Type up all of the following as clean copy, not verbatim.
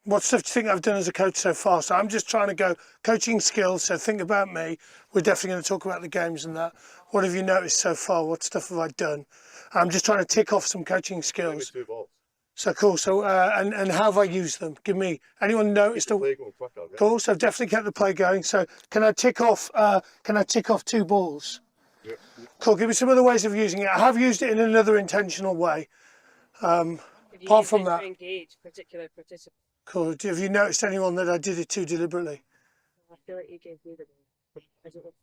what stuff do you think I've done as a coach so far? So I'm just trying to go coaching skills. So think about me. We're definitely going to talk about the games and that. What have you noticed so far? What stuff have I done? I'm just trying to tick off some coaching skills. So cool. So and how have I used them? Give me. Anyone noticed? Cool. So I've definitely kept the play going. So can I tick off? Can I tick off 2 balls? Yeah. Cool. Give me some other ways of using it. I have used it in another intentional way. Apart from that, to engage particular participants. Cool. Have you noticed anyone that I did it too deliberately? I feel like you gave me the ball. I don't know.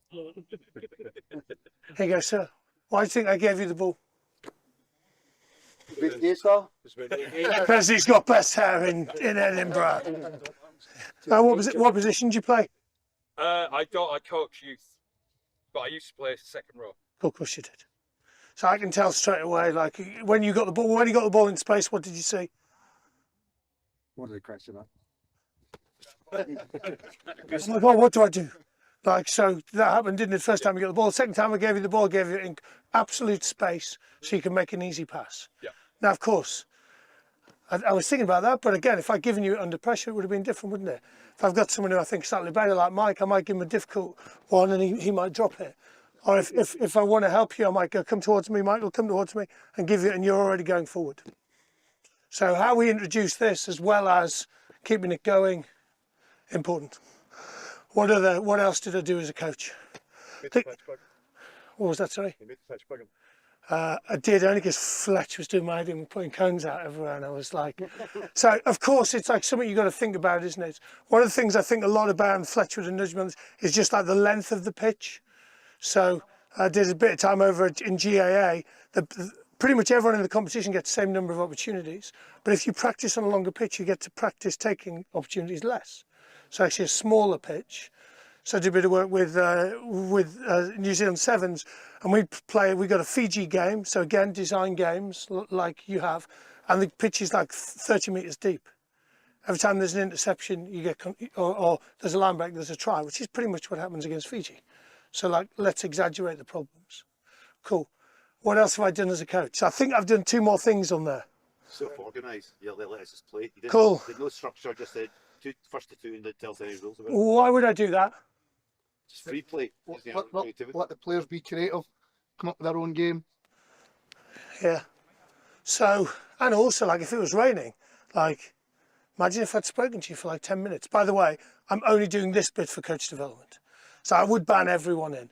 Here you go, sir. Why do you think I gave you the ball? Because he's got best hair in Edinburgh. What position did you play? I coach youth, but I used to play second row. Of course you did. So I can tell straight away, like when you got the ball in space, what did you see? What did I crash it up? I'm like, oh, what do I do? Like, so that happened, didn't it? First time you got the ball. The second time I gave you the ball, I gave you it in absolute space so you can make an easy pass. Yeah. Now, of course, I was thinking about that, but again, if I'd given you it under pressure, it would have been different, wouldn't it? If I've got someone who I think is slightly better, like Mike, I might give him a difficult one and he might drop it. Or if I want to help you, I might go, come towards me, Mike will come towards me and give you it, and you're already going forward. So how we introduce this, as well as keeping it going, important. What else did I do as a coach? What was that, sorry? I did, only because Fletcher was doing my head in and putting cones out everywhere, and I was like... So, of course, it's like something you've got to think about, isn't it? One of the things I think a lot about, and Fletcher would nudge me on this, is just like the length of the pitch. So I did a bit of time over in GAA. Pretty much everyone in the competition gets the same number of opportunities. But if you practice on a longer pitch, you get to practice taking opportunities less. So actually a smaller pitch. So I did a bit of work with New Zealand Sevens, and we got a Fiji game. So again, design games like you have, and the pitch is like 30 metres deep. Every time there's an interception, you get, or there's a line break, there's a try, which is pretty much what happens against Fiji. So like, let's exaggerate the problems. Cool. What else have I done as a coach? So I think I've done 2 more things on there. Self-organised. Yeah, let us just play. Cool. There's no structure, just the first to 2 and it tells any rules about it. Why would I do that? Just free play. Let the players be creative, come up with their own game. Yeah. So, and also like if it was raining, like imagine if I'd spoken to you for like 10 minutes. By the way, I'm only doing this bit for coach development. So I would ban everyone in.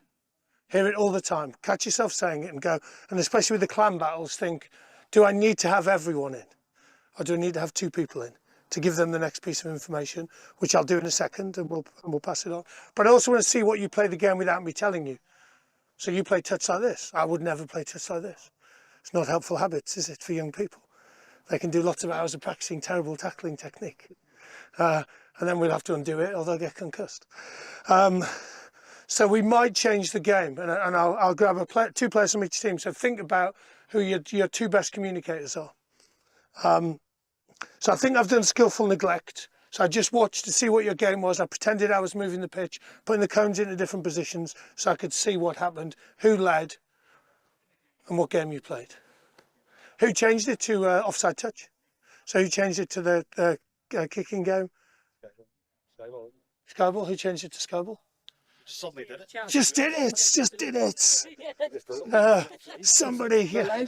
Hear it all the time. Catch yourself saying it and go, and especially with the clan battles, think, do I need to have everyone in? Or do I need to have 2 people in to give them the next piece of information, which I'll do in a second and we'll pass it on. But I also want to see what you play the game without me telling you. So you play touch like this. I would never play touch like this. It's not helpful habits, is it, for young people? They can do lots of hours of practicing terrible tackling technique. And then we'll have to undo it or they'll get concussed. So we might change the game, and I'll grab 2 players from each team. So think about who your 2 best communicators are. So I think I've done skillful neglect. So I just watched to see what your game was. I pretended I was moving the pitch, putting the cones into different positions so I could see what happened, who led, and what game you played. Who changed it to offside touch? So who changed it to the kicking game? Skyball. Who changed it to skyball? Somebody did it. Just did it. Somebody. Yeah.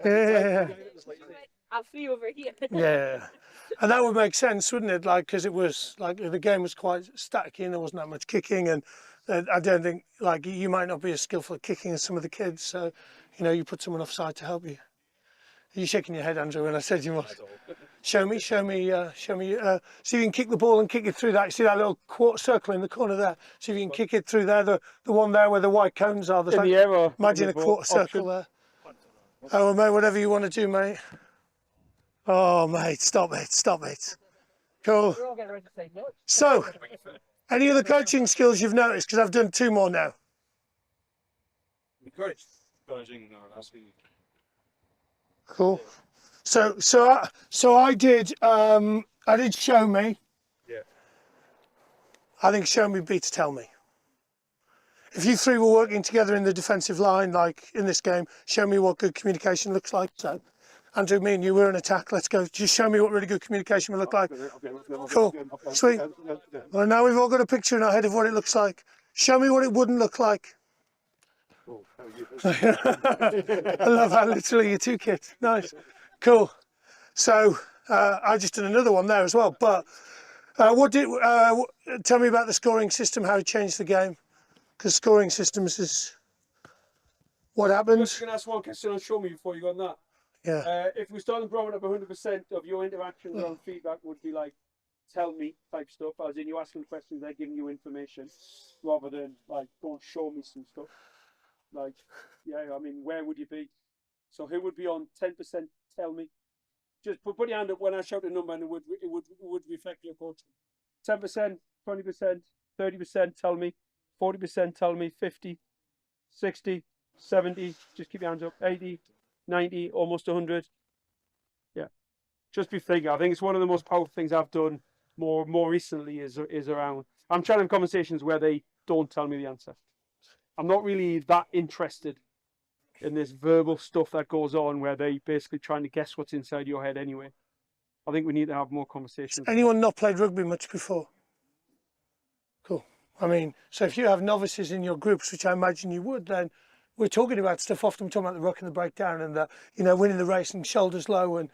Yeah. I'll see you over here. Yeah. And that would make sense, wouldn't it? Like, because it was like the game was quite staticky and there wasn't that much kicking, and I don't think like you might not be as skillful at kicking as some of the kids, so you know you put someone offside to help you. Are you shaking your head, Andrew, when I said you must? Show me. See if you can kick the ball and kick it through that. You see that little quarter circle in the corner there? See if you can kick it through there, the one there where the white cones are. There's like, imagine a quarter circle there. Oh, well, mate, whatever you want to do, mate. Oh, mate, stop it. Cool. So, any other coaching skills you've noticed? Because I've done 2 more now. Encouraging or asking. Cool. So I did show me. Yeah. I think show me beats tell me. If you 3 were working together in the defensive line, like in this game, show me what good communication looks like. So Andrew, me and you were in attack. Let's go. Just show me what really good communication will look like. Cool. Sweet. Well, now we've all got a picture in our head of what it looks like. Show me what it wouldn't look like. I love how literally you're two kids. Nice. Cool. So I just did another one there as well. But tell me about the scoring system, how it changed the game. Because scoring systems is what I'm happens. just going to ask one question on show me before you go on that. Yeah. If we started growing up 100% of your interactions around feedback would be like, tell me type stuff, as in you asking questions, they're giving you information, rather than like, go and show me some stuff. Like, yeah, I mean, where would you be? So who would be on 10% tell me? Just put your hand up when I shout a number and it would reflect your coaching. 10%, 20%, 30% tell me, 40% tell me, 50, 60, 70, just keep your hands up, 80, 90, almost 100. Yeah. Just be thinking. I think it's one of the most powerful things I've done more recently is around, I'm trying to have conversations where they don't tell me the answer. I'm not really that interested in this verbal stuff that goes on where they basically trying to guess what's inside your head anyway. I think we need to have more conversations. Anyone not played rugby much before? Cool. I mean, so if you have novices in your groups, which I imagine you would, then we're talking about stuff. Often we're talking about the ruck and the breakdown and the, winning the race and shoulders low, and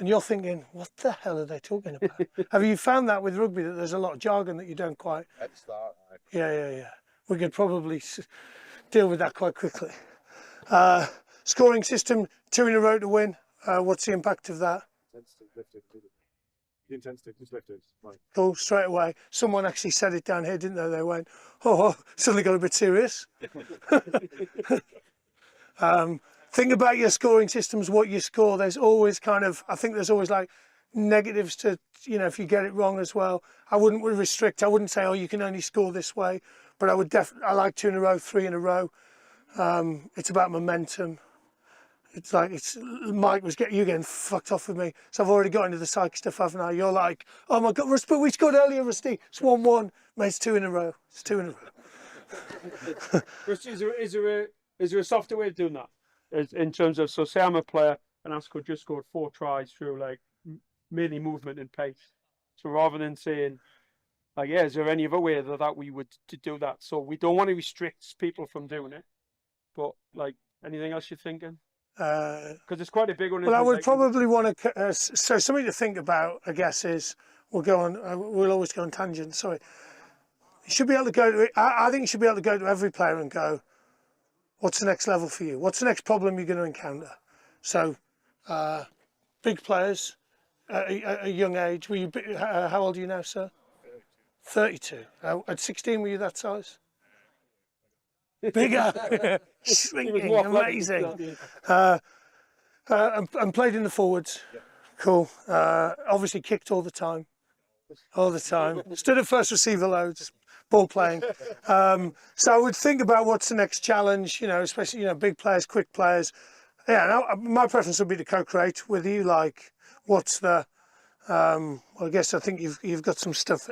you're thinking, what the hell are they talking about? Have you found that with rugby that there's a lot of jargon that you don't quite? At the start, Yeah. We could probably deal with that quite quickly. Scoring system, 2 in a row to win. What's the impact of that? The intensity, just lift it. Right. Cool, straight away. Someone actually said it down here, didn't they? They went, oh, suddenly got a bit serious. Think about your scoring systems, what you score. There's always I think there's always like negatives to, if you get it wrong as well. I wouldn't restrict. I wouldn't say, oh, you can only score this way. But I would definitely, I like 2 in a row, 3 in a row. It's about momentum. It's like, Mike was getting fucked off with me. So I've already got into the psych stuff, haven't I? You're like, oh my God, but we scored earlier, Rusty. It's 1-1. Mate, it's 2 in a row. It's 2 in a row. Rusty, is there a softer way of doing that? In terms of, so say I'm a player and I've just scored 4 tries through like mainly movement and pace. So rather than saying, like, yeah, is there any other way that we would to do that? So we don't want to restrict people from doing it. But like, anything else you're thinking? Because it's quite a big one. Well, I would probably want to. So something to think about, I guess, is we'll always go on tangents. Sorry. You should be able to go to. I think you should be able to go to every player and go, what's the next level for you? What's the next problem you're going to encounter? So, big players at a young age. Were you? How old are you now, sir? 32. At 16, were you that size? Bigger, shrinking, amazing. And played in the forwards. Cool. Obviously kicked all the time. Stood at first receiver loads, ball playing. So I would think about what's the next challenge, especially, big players, quick players. Yeah, my preference would be to co-create with you, like, what's the... well, I guess I think you've got some stuff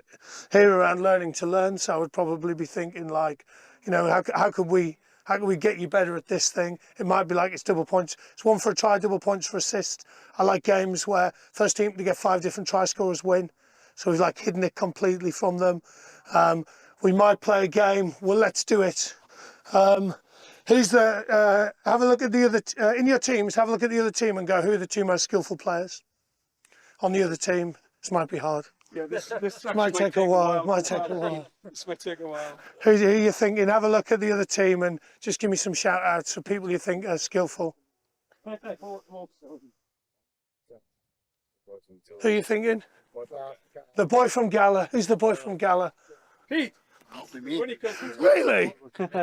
here around learning to learn. So I would probably be thinking like, how could we get you better at this thing? It might be like it's double points. It's 1 for a try, double points for assist. I like games where first team to get 5 different try scorers win. So we've like hidden it completely from them. We might play a game. Well, let's do it. Who's the? Have a look at the other in your teams. Have a look at the other team and go, who are the 2 most skillful players on the other team? This might be hard. Yeah, this Might take a while. This might take a while. Who you thinking? Have a look at the other team and just give me some shout outs for people you think are skillful. Who are you thinking? The boy from Gala. Who's the boy from Gala? Pete. Really?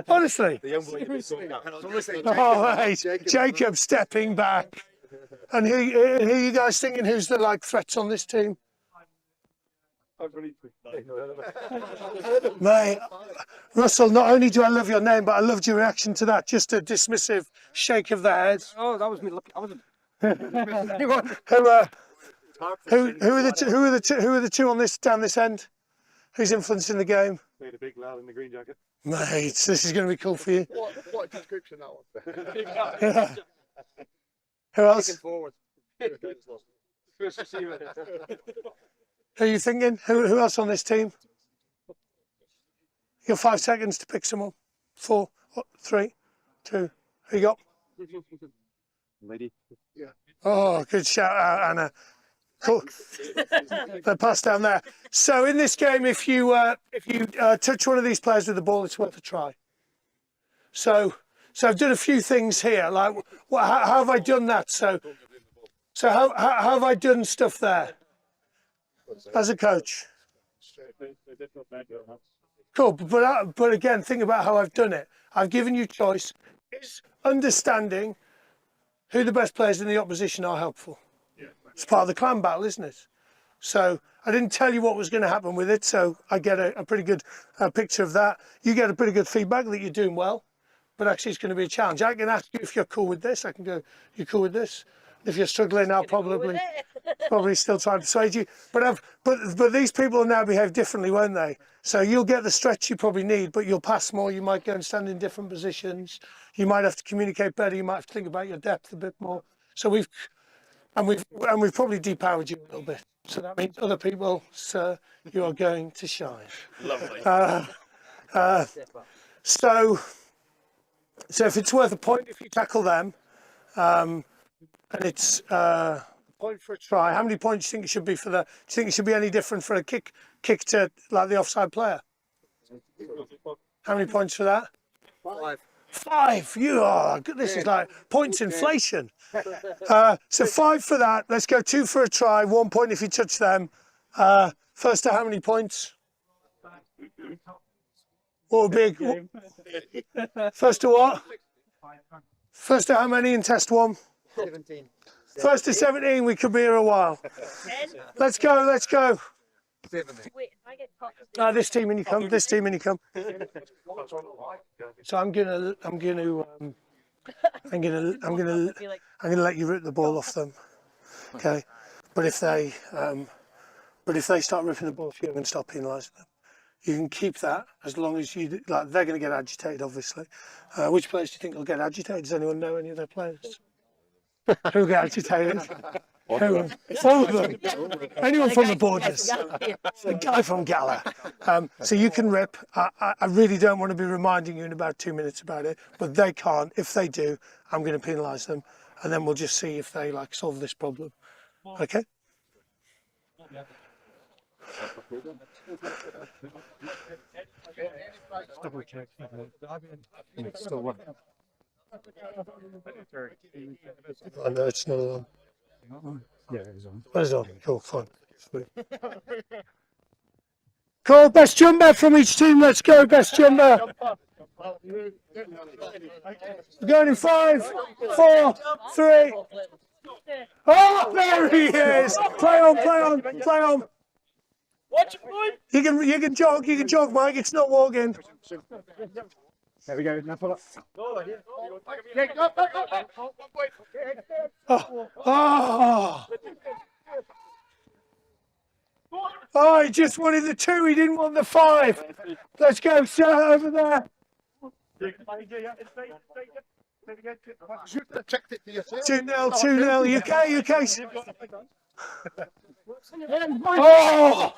Honestly? the young boy. Oh, right. Jacob stepping back. And who are you guys thinking? Who's the threats on this team? Mate, Russell, not only do I love your name, but I loved your reaction to that. Just a dismissive shake of the head. Oh, that was me. I wasn't. Who are the 2 on this down this end? Who's influencing the game? Made a big lad in the green jacket. Mate, this is going to be cool for you. What a description that was. Yeah. Who else? First receiver. Who are you thinking? Who else on this team? You got 5 seconds to pick someone. 4, 3, 2. Who you got? Lady. Oh, good shout out, Anna. Cool. They pass down there. So in this game, if you touch one of these players with the ball, it's worth a try. So I've done a few things here. Like, how have I done that? So how have I done stuff there as a coach? Cool, but again, think about how I've done it. I've given you choice. Is understanding who the best players in the opposition are helpful. It's part of the clan battle, isn't it? So I didn't tell you what was going to happen with it, so I get a pretty good picture of that. You get a pretty good feedback that you're doing well, but actually it's going to be a challenge. I can ask you if you're cool with this. I can go, you cool with this? If you're struggling, I'll probably still try and persuade you. But these people will now behave differently, won't they? So you'll get the stretch you probably need, but you'll pass more. You might go and stand in different positions. You might have to communicate better. You might have to think about your depth a bit more. So we've probably depowered you a little bit. So that means other people, sir, you are going to shine. Lovely. So if it's worth a point, if you tackle them, and it's a point for a try, how many points do you think it should be for the? Do you think it should be any different for a kick to like the offside player? How many points for that? 5. You are. This is like points inflation. So 5 for that. Let's go 2 for a try. 1 point if you touch them. First to how many points? What would be? First to what? First to how many in test 1? 17. First to 17. We could be here a while. Let's go. Wait, if I get caught, This team when you come. This team when you come. So I'm gonna let you rip the ball off them. Okay, but if they start ripping the ball off you, I'm going to start penalising them. You can keep that as long as you like. They're going to get agitated, obviously. Which players do you think will get agitated? Does anyone know any of their players? Who get agitated? Who? All of them. Anyone from the borders? The guy from Gala. So you can rip. I really don't want to be reminding you in about 2 minutes about it, but they can't. If they do, I'm going to penalise them, and then we'll just see if they like solve this problem. Okay? I know it's not on. Yeah, it's on. But it's on. Cool, fine. Sweet. Cool, best jumper from each team. Let's go, best jumper. We're going in 5, 4, 3. Oh, there he is. Play on. You can jog, Mike. It's not walking. There we go. Now pull up. Oh, he just wanted the 2. He didn't want the 5. Let's go, sir, over there. 2-0. UK. Oh,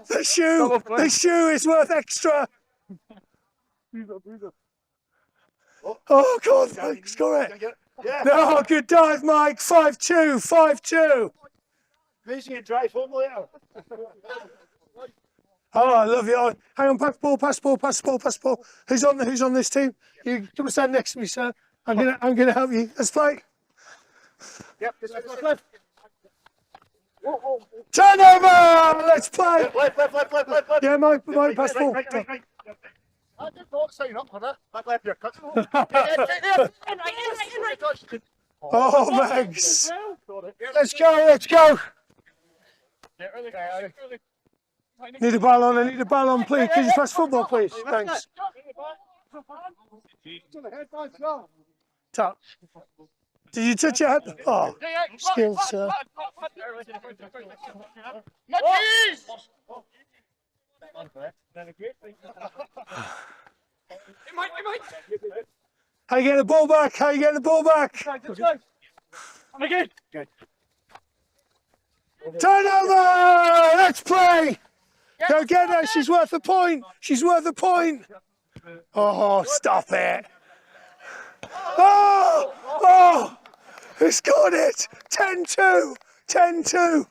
the shoe is worth extra. Oh, God, Mike, score it. No, good dive, Mike. 5-2. Amazing and drive home later. Oh, I love you. Oh, hang on, pass ball. Who's on this team? You come and stand next to me, sir. I'm gonna help you. Let's play. Yep, left. Turnover! Let's play. Left. Yeah, Mike, pass ball. Right. I did not sign up for that. Back left here, cut. Oh, Megs. Let's go. Need a ball on, please. Can you pass football, please? Thanks. Top. Did you touch your head? Oh, skill, sir. How you getting the ball back? Again. Turnover! Let's play! Go get her, she's worth a point! She's worth a point! Oh, stop it! Oh! Oh! Who scored it? 10-2! 10-2!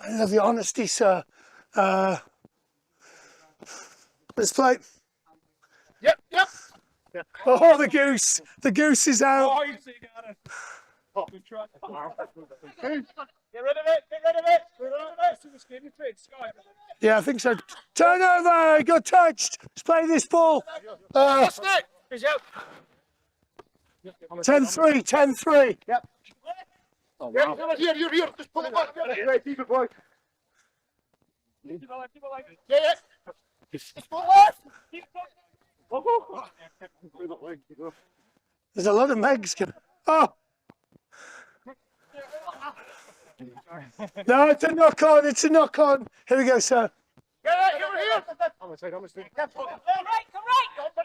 I love your honesty, sir. Let's play. Yep, yep. Oh, the goose! The goose is out! Oh, you see, got it. Good try. Get rid of it, get rid of it, get rid of it. Yeah, I think so. Turnover! He got touched! Let's play this ball. 10-3, 10-3. Yep. Oh, wow. Here, just pull it back. Yeah, keep it, boy. Yeah. Just pull it left. There's a lot of Megs. Oh! No, it's a knock on. It's a knock on. Here we go, sir. Yeah, here. I'm gonna say. Come right. Come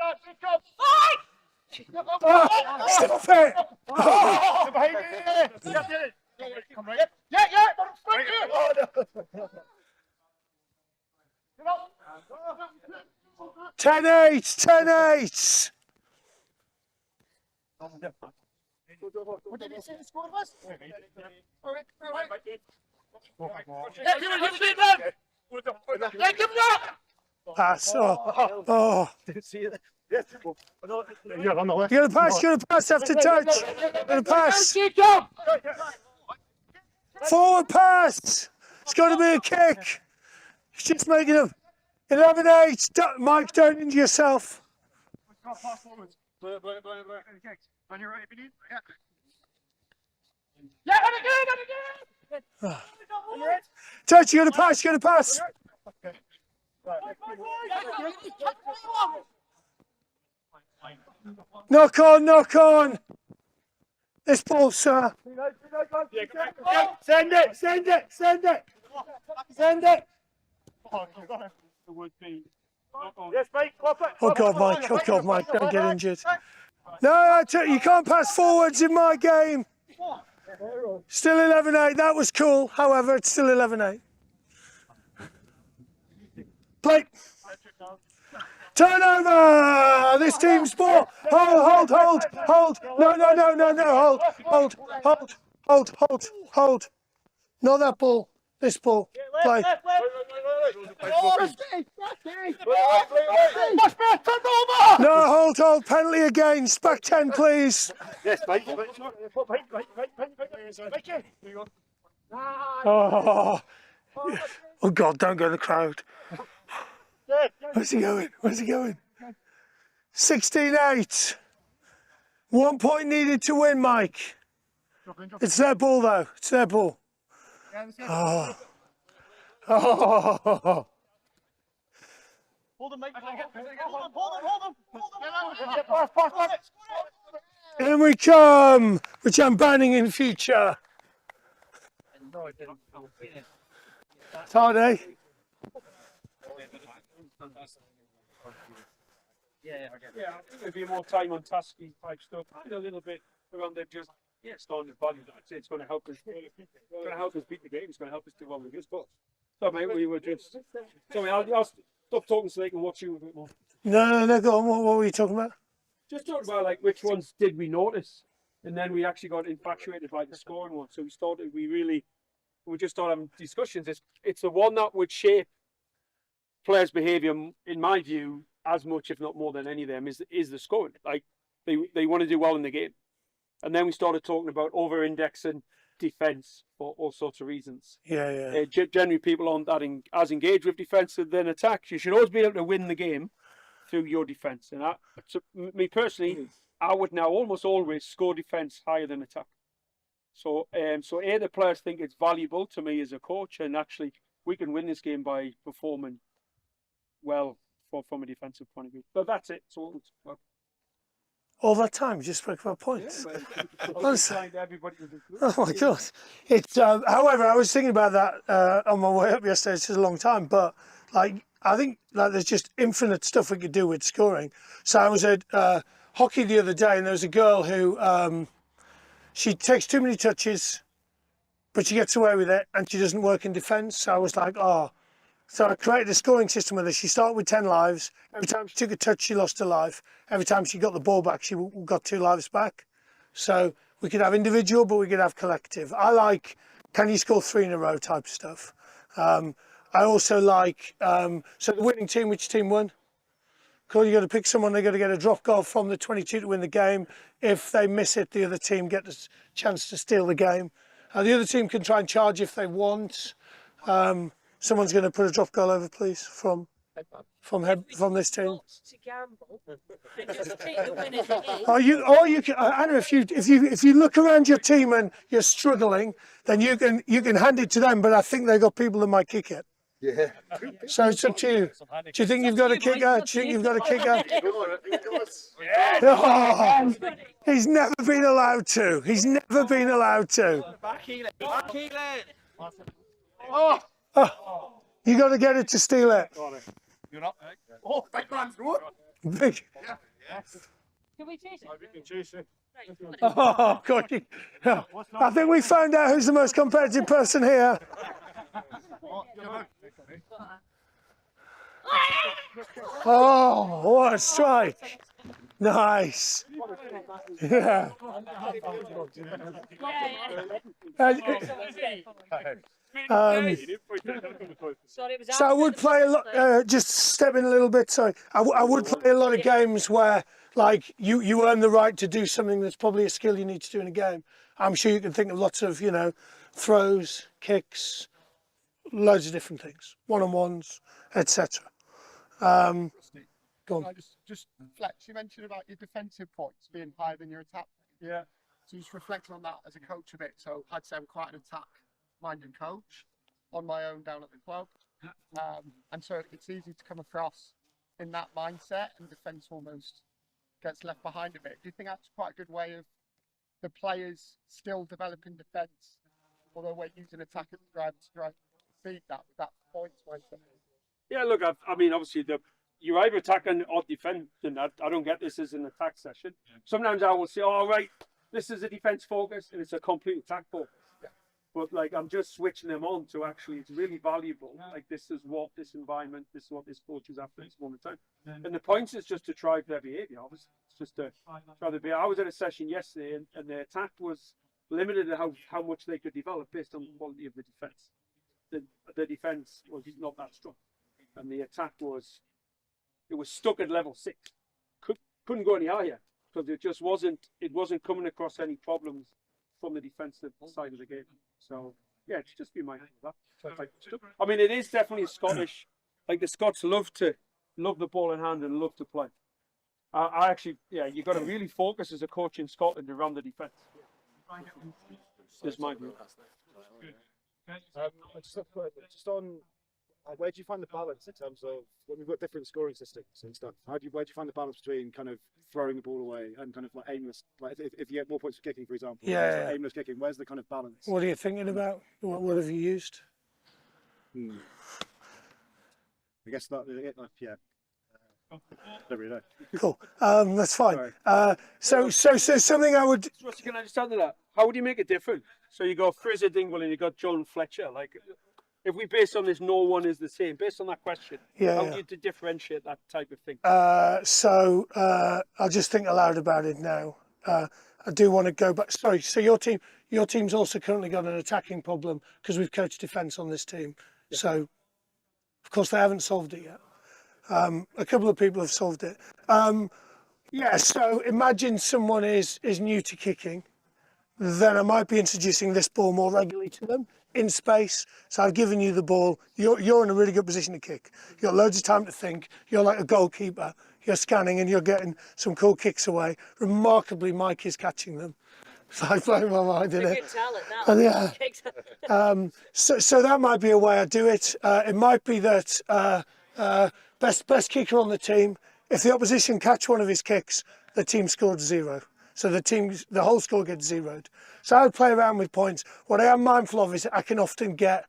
on, good job. Oh, stop it! Oh. Come right. Yeah, but it's right here. Come on. 10-8. 10-8. What did he say the score was? All right. Yeah, give it up. Pass. Oh. Didn't see it. Yes. You're on the left. You're going to pass after touch. You're going to pass. Forward pass. It's got to be a kick. It's just making them 11-8. Mike, don't injure yourself. On your right, if you need. Yeah, and again. Touch, you're going to pass. You're going to pass. Knock on. This ball, sir. Send it. Yes, mate. Oh, God, Mike. Don't get injured. No, you can't pass forwards in my game. Still 11-8. That was cool. However, it's still 11-8. Play. Turnover! This team's ball. Hold. No. Hold. Not that ball. This ball. Play. No, hold. Penalty against. Back 10, please. Yes, mate. Oh, God, don't go in the crowd. Where's he going? 16-8. 1 point needed to win, Mike. It's their ball, though. It's their ball. Oh. Hold him, mate. In we come, which I'm banning in future. It's hard, eh? Yeah, I think there'd be more time on tasky type stuff. A little bit around there, just starting the body. It's going to help us. It's going to help us beat the game. It's going to help us do what we do. But so, mate, we were just. Sorry, I'll stop talking so they can watch you a bit more. No, go on. What were you talking about? Just talking about like which ones did we notice, and then we actually got infatuated by the scoring one. So we just started having discussions. It's the one that would shape players' behaviour, in my view, as much, if not more than any of them, is the scoring. Like they want to do well in the game, and then we started talking about over-indexing defence for all sorts of reasons. Yeah. Generally, people aren't that as engaged with defence than attack. You should always be able to win the game through your defence. And me personally, I would now almost always score defence higher than attack. So the players think it's valuable to me as a coach, and actually we can win this game by performing well from a defensive point of view. But that's it. So All that time, you just spoke about points. Honestly. Everybody Oh my God! It's however, I was thinking about that on my way up yesterday. It's just a long time, but like I think like there's just infinite stuff we could do with scoring. So I was at hockey the other day, and there was a girl who she takes too many touches, but she gets away with it, and she doesn't work in defence. So I was like, oh. So I created a scoring system with her. She started with 10 lives. Every time she took a touch, she lost a life. Every time she got the ball back, she got 2 lives back. So we could have individual, but we could have collective. I like, can you score 3 in a row type stuff. I also like, so the winning team, which team won? Cool, you got to pick someone, they got to get a drop goal from the 22 to win the game. If they miss it, the other team get the chance to steal the game. The other team can try and charge if they want. Someone's going to put a drop goal over, please, from this team. Lots to gamble and just take the win as it is. Or you can, Anna, if you look around your team and you're struggling, then you can hand it to them. But I think they've got people that might kick it. Yeah. So it's up to you. Do you think you've got a kicker? Do you think you've got a kicker? Oh, he's never been allowed to. He's never been allowed to. Oh, you got to get it to steal it. You're not. Oh, big man's good. Big. Can we chase it? We can chase it. Right, Oh, God. I think we found out who's the most competitive person here. Oh, what a strike. Nice. Yeah. Sorry, it was So I would play a lot, just step in a little bit, sorry. I would play a lot of games where, like, you earn the right to do something that's probably a skill you need to do in a game. I'm sure you can think of lots of, throws, kicks, loads of different things, one-on-ones, etc. Go on. Just Fletch, you mentioned about your defensive points being higher than your attack. Yeah. So just reflecting on that as a coach a bit. So I'd say I'm quite an attack-minded coach on my own down at the club. And so it's easy to come across in that mindset, and defence almost gets left behind a bit. Do you think that's quite a good way of the players still developing defence, although we're using attack as a driver to try and beat that with that points mindset? Yeah, look, I mean, obviously, you're either attacking or defending. I don't get this as an attack session. Sometimes I will say, all right, this is a defence focus, and it's a complete attack focus. Yeah. But, like, I'm just switching them on to actually, it's really valuable. Like, this is what this environment, this is what this coach is after this moment in time. And the point is just to drive their behaviour, obviously. It's just to try the behaviour. I was at a session yesterday, and the attack was limited to how much they could develop based on the quality of the defence. The defence was not that strong. And the attack was stuck at level 6. Couldn't go any higher because it wasn't coming across any problems from the defensive side of the game. So yeah, it's just be mindful of that. I mean, it is definitely Scottish. Like, the Scots love the ball in hand and love to play. I actually, you've got to really focus as a coach in Scotland around the defence. Is my view. Just on where do you find the balance in terms of when we've got different scoring systems and stuff? Where do you find the balance between kind of throwing the ball away and kind of like aimless? Like if you get more points for kicking, for example, Yeah. like aimless kicking. Where's the kind of balance? What are you thinking about? What have you used? I guess that yeah. Don't really know. Cool. That's fine. So something I would. Rusty, can I just add to that? How would you make it different? So you got Fraser Dingwall and you got John Fletcher. Like, if we base on this, no one is the same. Based on that question, how do you differentiate that type of thing? I'll just think aloud about it now. I do want to go back. Sorry. So your team's also currently got an attacking problem because we've coached defence on this team. Yeah. So, of course, they haven't solved it yet. A couple of people have solved it. So imagine someone is new to kicking. Then I might be introducing this ball more regularly to them in space. So I've given you the ball. You're in a really good position to kick. You've got loads of time to think. You're like a goalkeeper. You're scanning and you're getting some cool kicks away. Remarkably, Mike is catching them. So I blow my mind in it. So that might be a way I do it. It might be that best kicker on the team. If the opposition catch one of his kicks, the team scored 0. So the whole score gets zeroed. So I would play around with points. What I am mindful of is I can often get,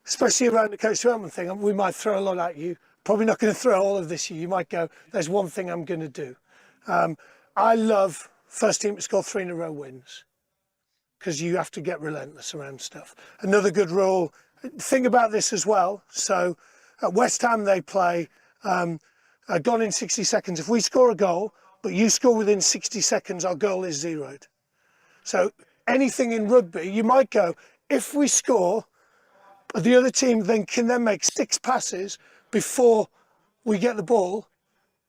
especially around the coach development thing, we might throw a lot at you. Probably not going to throw all of this at you. You might go, there's one thing I'm going to do. I love first team to score 3 in a row wins. because you have to get relentless around stuff. Another good rule, think about this as well. So at West Ham, they play gone in 60 seconds. If we score a goal, but you score within 60 seconds, our goal is zeroed. So anything in rugby, you might go, if we score, the other team can then make 6 passes before we get the ball,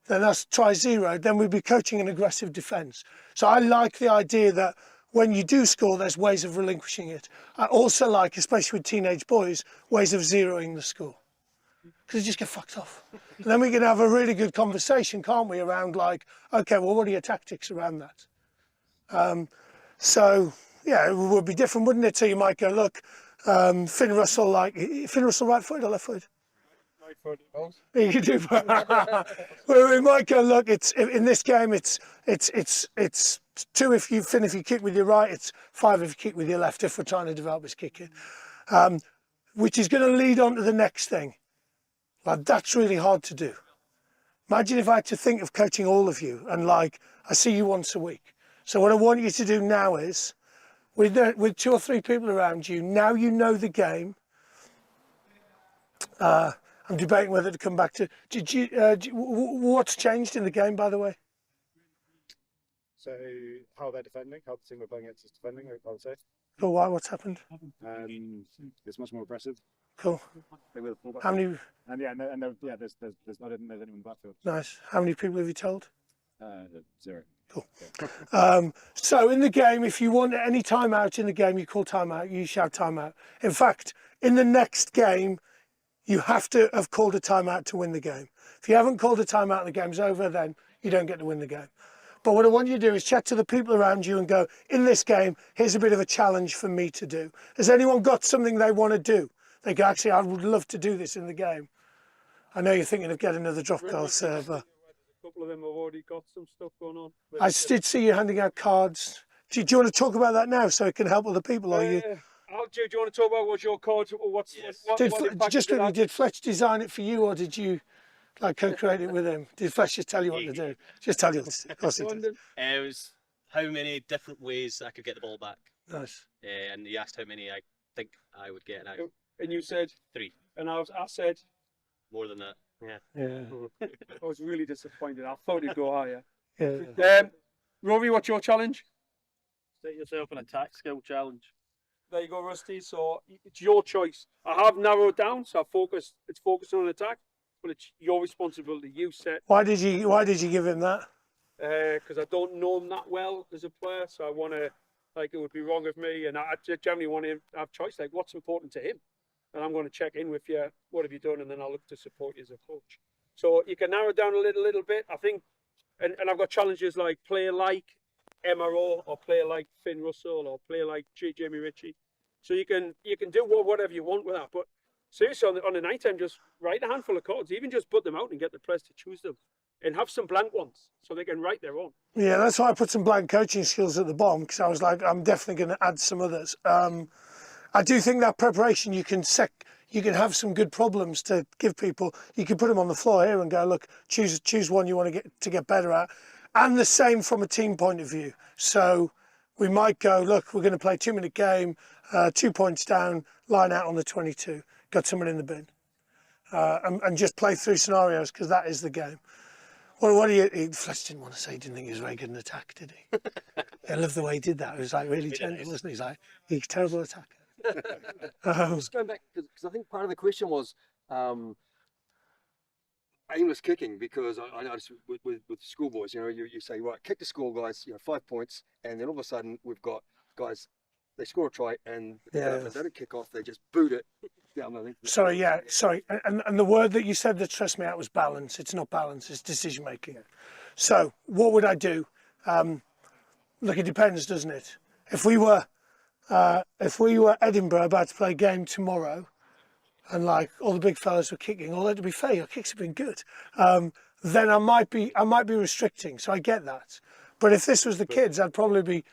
then that's try zero, then we'd be coaching an aggressive defence. So I like the idea that when you do score, there's ways of relinquishing it. I also like, especially with teenage boys, ways of zeroing the score. Because you just get fucked off. And then we can have a really good conversation, can't we, around like, okay, well, what are your tactics around that? So, yeah, it would be different, wouldn't it? So you might go, look, Finn Russell right footed or left footed? Right footed, both. You can do. Well, we might go, look, it's in this game, it's 2 if you kick with your right, it's 5 if you kick with your left, if we're trying to develop his kicking. Which is going to lead on to the next thing. Like, that's really hard to do. Imagine if I had to think of coaching all of you and like, I see you once a week. So what I want you to do now is, with 2 or 3 people around you, now you know the game. I'm debating whether to come back to, what's changed in the game, by the way? So how they're defending, how the team we're playing against is defending, I would say. Oh, why? What's happened? It's much more aggressive. Cool. How many? And yeah, there's I don't think there's anyone in the backfield. Nice. How many people have you told? 0. Cool. So in the game, if you want any time out in the game, you call time out, you shout time out. In fact, in the next game, you have to have called a timeout to win the game. If you haven't called a timeout and the game's over, then you don't get to win the game. But what I want you to do is chat to the people around you and go, in this game, here's a bit of a challenge for me to do. Has anyone got something they want to do? They go, actually, I would love to do this in the game. I know you're thinking of getting another drop goal server. A couple of them have already got some stuff going on. I did see you handing out cards. Do you want to talk about that now so it can help other people? Or you? Do you want to talk about what's your card? Did Fletcher design it for you, or did you like co-create it with him? Did Fletcher tell you what to do? Just tell you. Of course he did. It was how many different ways I could get the ball back. Nice. And he asked how many I think I would get, and And you said 3. And I said More than that. Yeah. I was really disappointed. I thought it'd go higher. Yeah. Rory, what's your challenge? Set yourself an attack skill challenge. There you go, Rusty. So it's your choice. I have narrowed down, so it's focused on attack, but it's your responsibility. You set. Why did you give him that? Because I don't know him that well as a player, so I want to, like, it would be wrong of me, and I generally want to have choice, like what's important to him, and I'm going to check in with you. What have you done? And then I'll look to support you as a coach. So you can narrow it down a little bit, I think, and I've got challenges like player like MRO, or player like Finn Russell, or player like Jamie Ritchie. So you can do whatever you want with that. But seriously, on the night time, just write a handful of cards, even just put them out and get the players to choose them, and have some blank ones so they can write their own. Yeah, that's why I put some blank coaching skills at the bottom, because I was like, I'm definitely going to add some others. I do think that preparation, you can have some good problems to give people. You can put them on the floor here and go, look, choose one you want to get better at. And the same from a team point of view. So we might go, look, we're going to play a 2-minute game, 2 points down, line out on the 22, got someone in the bin. And just play through scenarios, because that is the game. What do you, Fletcher didn't want to say he didn't think he was very good in attack, did he? I love the way he did that. It was like really gentle, wasn't he? He's like, he's a terrible attacker. Just going back, because I think part of the question was aimless kicking, because I noticed with schoolboys, you say, right, kick the score, guys, 5 points, and then all of a sudden we've got guys, they score a try, and they don't kick off, they just boot it down the length. Sorry. And the word that you said that stressed me out was balance. It's not balance, it's decision making. So what would I do? Look, it depends, doesn't it? If we were Edinburgh about to play a game tomorrow, and like all the big fellas were kicking, although to be fair, your kicks have been good, then I might be restricting. So I get that. But if this was the kids, I'd probably be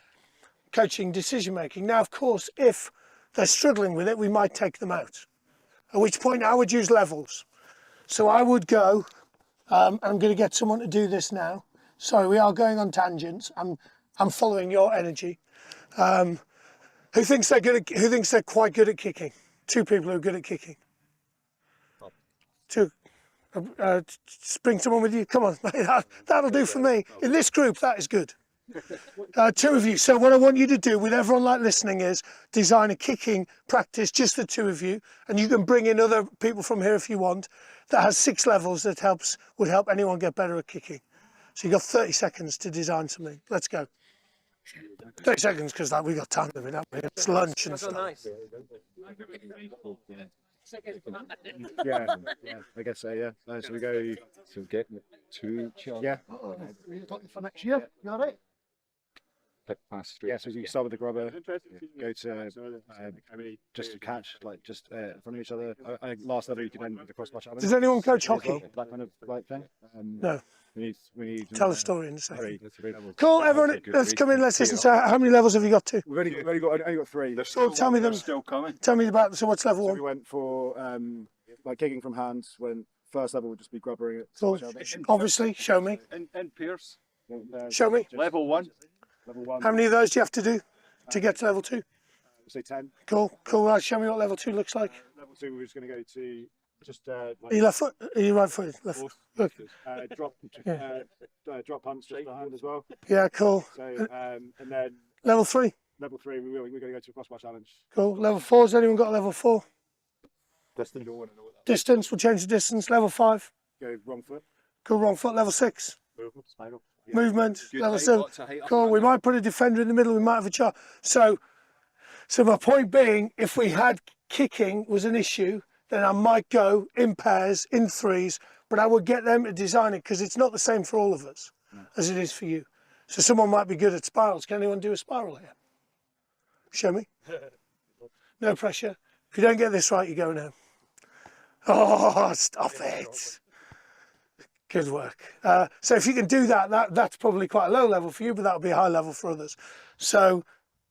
coaching decision making. Now, of course, if they're struggling with it, we might take them out. At which point I would use levels. So I would go, I'm going to get someone to do this now. Sorry, we are going on tangents. I'm following your energy. Who thinks they're good at, who thinks they're quite good at kicking? Two people who are good at kicking. Two. Bring someone with you. Come on, mate. That'll do for me. In this group, that is good. Two of you. So what I want you to do with everyone like listening is design a kicking practice, just the two of you, and you can bring in other people from here if you want. That has 6 levels that would help anyone get better at kicking. So you've got 30 seconds to design something. Let's go. 30 seconds because like, we got time limit, haven't we? It's lunch and stuff. Nice. Yeah, I guess so. Yeah. So we go. So getting 2 shots. Yeah. For next year, you all right? Pick pass straight. Yeah. So you start with the grubber. Go to just to catch, like just in front of each other. I think last level you can end with the crossbar challenge. Does anyone coach hockey? That kind of like thing. No. We need. Tell a story in a second. 3 levels. Cool, everyone, let's come in, let's listen. So how many levels have you got to? We've only got 3. So tell me them. Still coming. Tell me about, so what's level So 1? we went for like kicking from hands. When first level would just be grubbering it. So, obviously, show me. And Pierce. Show me. Level 1. Level 1. How many of those do you have to do to get to level 2? Say 10. Cool, cool. Right, show me what level 2 looks like. Level 2, we're just going to go to just Are you left foot? Are you right foot? Left foot. Look. Drop punch just behind as well. Yeah, cool. So and then Level 3. level 3, we're going to go to a crossbar challenge. Cool. Level 4. Has anyone got a level 4? Distance. Distance. We'll change the distance. Level 5. Go wrong foot. Cool. Wrong foot. Level 6. Movement. Spiral. Movement. Good Level height, 7. lots of height up Cool. and We down. might put a defender in the middle. We might have a chart. So my point being, if we had kicking was an issue, then I might go in pairs, in 3s, but I would get them to design it because it's not the same for all of us as it is for you. So someone might be good at spirals. Can anyone do a spiral here? Show me. No pressure. If you don't get this right, you're going home. Oh, stop it. Good work. So if you can do that, that's probably quite a low level for you, but that'll be a high level for others. So,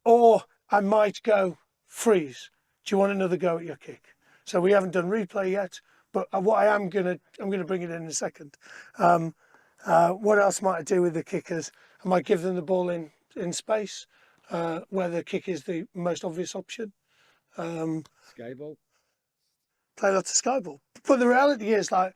or I might go freeze. Do you want another go at your kick? So we haven't done replay yet, but what I'm gonna bring it in a second. What else might I do with the kickers? I might give them the ball in space, where the kick is the most obvious option. Skyball. Play lots of skyball. But the reality is, like,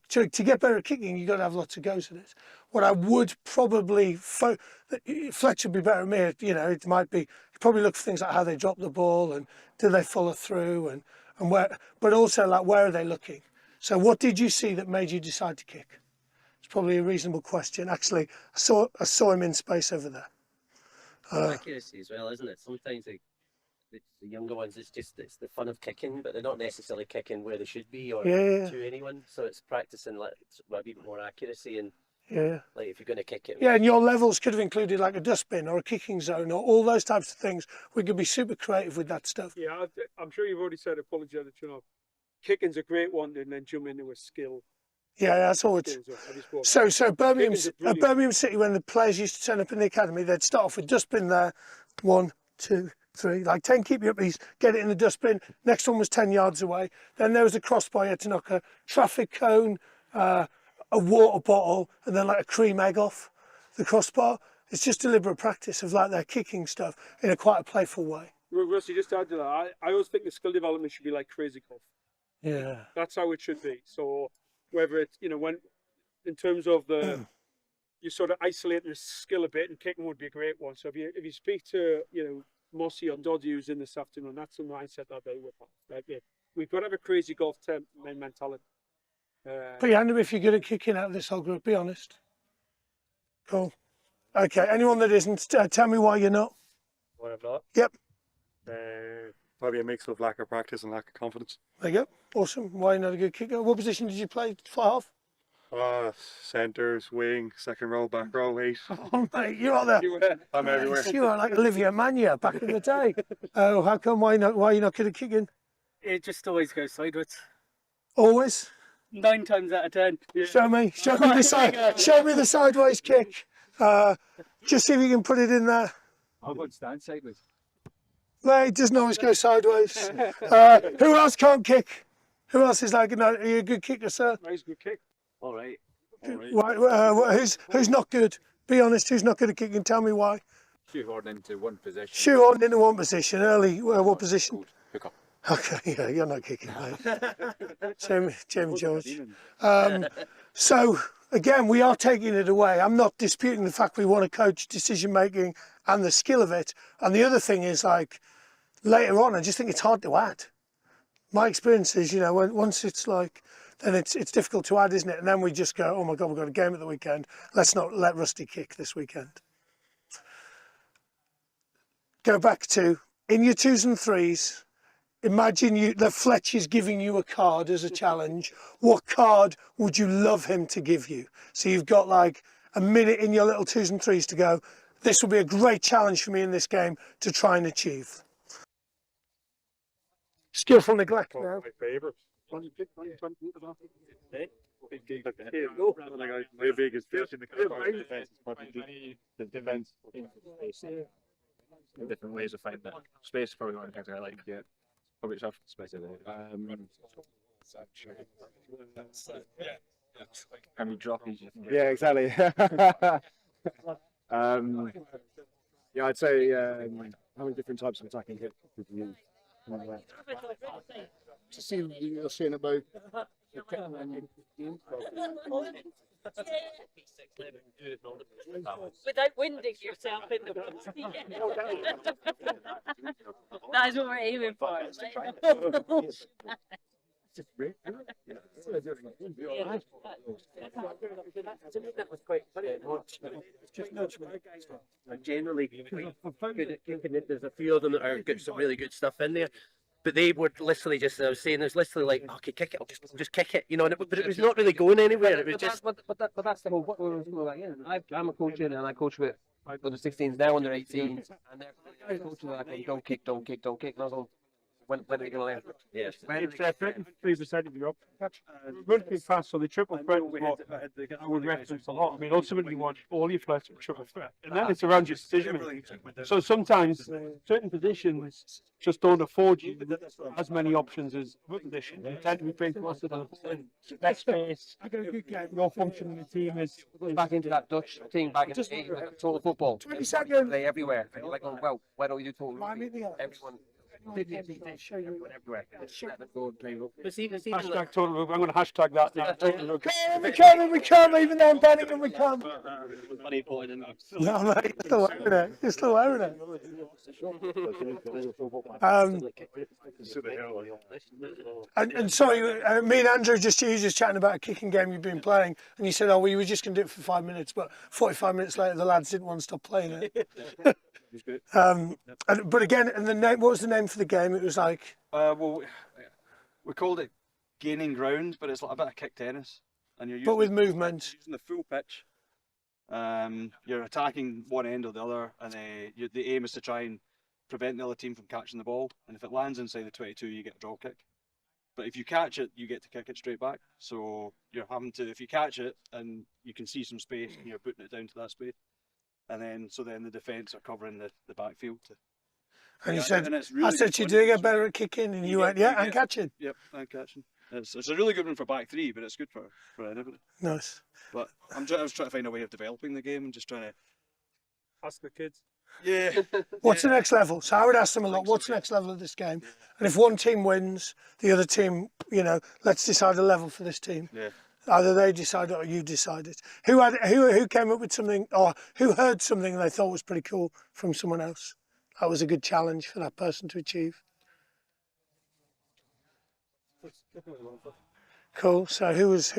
to get better at kicking, you've got to have lots of goes at it. What I would probably, Fletcher would be better at me, you know, it might be, you probably look for things like how they drop the ball and do they follow through and where, but also like where are they looking? So what did you see that made you decide to kick? It's probably a reasonable question. Actually, I saw him in space over there. Accuracy as well, isn't it? Sometimes the younger ones, it's the fun of kicking, but they're not necessarily kicking where they should be or to anyone. So it's practicing like a bit more accuracy and like if you're going to kick it. Yeah, and your levels could have included like a dustbin or a kicking zone or all those types of things. We could be super creative with that stuff. Yeah, I'm sure you've already said apologetic, you know. Kicking's a great one and then jump into a skill. Yeah, that's all it's. So Birmingham City, when the players used to turn up in the academy, they'd start off with dustbin there, 1, 2, 3, like 10 keep you up, get it in the dustbin. Next one was 10 yards away. Then there was a crossbar, you had to knock a traffic cone, a water bottle, and then like a cream egg off the crossbar. It's just deliberate practice of like their kicking stuff in a quite a playful way. Rusty, just to add to that, I always think the skill development should be like crazy golf. Yeah. That's how it should be. So whether it's, you know, when in terms of the you sort of isolate the skill a bit, and kicking would be a great one. So if you speak to, you know, Mossy or Doddy who's in this afternoon, that's the mindset that they would have. Like, yeah, we've got to have a crazy golf mentality. Put your hand up if you're good at kicking out of this whole group, be honest. Cool. Okay, anyone that isn't, tell me why you're not. Why I'm not? Yep. Probably a mix of lack of practice and lack of confidence. There you go. Awesome. Why not a good kicker? What position did you play? Fly half? Centres, wing, second row, back row, 8. Oh, mate, you are there. I'm everywhere. You are like Olivia Mania back in the day. Oh, how come? Why are you not good at kicking? It just always goes sideways. Always? 9 times out of 10. Yeah. Show me the sideways kick. Just see if you can put it in there. I'll go stand sideways. Mate, it doesn't always go sideways. Who else can't kick? Who else is like, no, are you a good kicker, sir? Nice good kick. All right. Who's not good? Be honest, who's not good at kicking? Tell me why. Shoehorn into one position. Shoehorn into one position, early, what position? Hooker. Okay, yeah, you're not kicking, mate. Jamie George. So, again, we are taking it away. I'm not disputing the fact we want to coach decision making and the skill of it. And the other thing is, like, later on, I just think it's hard to add. My experience is, you know, once it's like, then it's difficult to add, isn't it? And then we just go, oh my God, we've got a game at the weekend. Let's not let Rusty kick this weekend. Go back to, in your 2s and 3s, imagine that Fletcher's giving you a card as a challenge. What card would you love him to give you? So you've got like a minute in your little 2s and 3s to go, this will be a great challenge for me in this game to try and achieve. Skillful neglect now. My favourite. My biggest fish in the defense is probably the defense. Different ways of fighting that. Space is probably one of the things I like to get. Probably yourself. Space. How many droppies you can get? Yeah, exactly. Yeah, I'd say how many different types of attacking hit would you use? To see what you're saying about Without winding yourself in the woods. That's what we're aiming for. That was quite generally good at kicking it. There's a few of them that are got some really good stuff in there. But they were literally just, I was saying, there's literally like, okay, kick it, I'll just kick it, you know, but it was not really going anywhere. It was just. But that's the whole. What we were like, I'm a coach and I coach with the 16s now under 18s, and they're coaching like, don't kick, don't kick, don't kick. And I was like, when are you going to learn? Yes. It's 33% of your catch. Rugby fast, so the triple threat is what I would reference a lot. I mean, ultimately, you want all your threats to triple threat, and then it's around your decision making. So sometimes certain positions just don't afford you as many options as other positions. You tend to be playing closer to the ball, less space. Your function in the team is back into that Dutch thing, back into total football. 20 seconds. Play everywhere. And you're like, oh, well, why don't you do total rugby? Everyone. Everywhere. Let them go and play rugby. hashtag total rugby. I'm going to hashtag that now. Total rugby. We can't, even though I'm panicking, we can't. No, mate, you're still wearing it. You're still wearing it. And sorry, me and Andrew you just chatting about a kicking game you've been playing, and you said, oh, well, you were just going to do it for 5 minutes, but 45 minutes later, the lads didn't want to stop playing it. But again, and the name, what was the name for the game? It was like. Well, we called it gaining ground, but it's like a bit of kick tennis, and you're using, but with movement, using the full pitch. You're attacking one end or the other, and the aim is to try and prevent the other team from catching the ball. And if it lands inside the 22, you get a draw kick. But if you catch it, you get to kick it straight back. So you're having to, if you catch it and you can see some space, and you're putting it down to that space. And then, the defence are covering the backfield. And you said, really I said, you do get better at kicking, and you went, yeah, and catching. Yep, and catching. It's a really good one for back three, but it's good for anybody. Nice. But I was trying to find a way of developing the game and just trying to ask the kids. Yeah. What's the next level? So I would ask them a lot, what's the next level of this game? And if one team wins, the other team, let's decide a level for this team. Yeah. Either they decide or you decide it. Who came up with something, or who heard something they thought was pretty cool from someone else? That was a good challenge for that person to achieve. Cool. So who's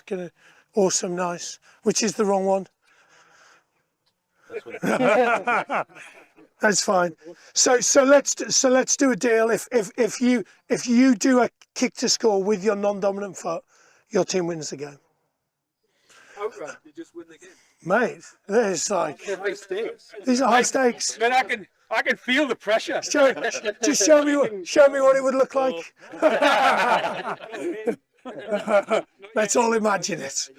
gonna awesome, nice. Which is the wrong one? That's fine. So let's do a deal. If you do a kick to score with your non-dominant foot, your team wins the game. Outright, you just win the game. Mate, there's like high stakes. These are high stakes. Man, I can feel the pressure. Just show me what it would look like. Let's all imagine it.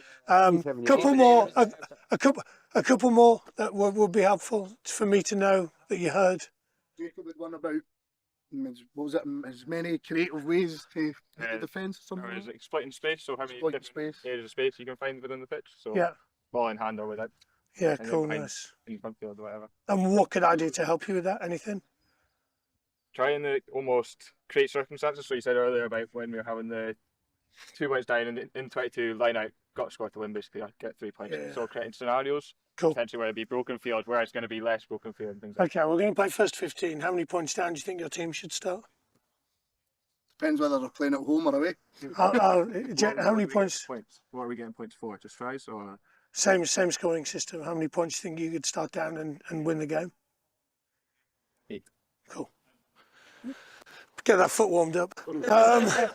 Couple more, a couple more that would be helpful for me to know that you heard. Jacob had one about what was it? As many creative ways to hit the defence or something. Or is it exploiting space? So how many Exploiting different space. areas of space you can find within the pitch? So Yeah. ball in hand or without. Yeah, and cool, then behind nice. in front field or whatever. And what could I do to help you with that? Anything? Trying to almost create circumstances. So you said earlier about when we were having the 2 points down and in 22 line out, got to score to win basically, I get 3 points. Yeah. So creating scenarios, Cool. potentially where it'd be broken field, where it's going to be less broken field and things like Okay, we're going to play first 15. How many points down do you think your team should start? Depends whether they're playing at home or away. How many What points? are we getting points for? Just tries or? Same scoring system. How many points do you think you could start down and win the game? 8. Cool. Get that foot warmed up. However,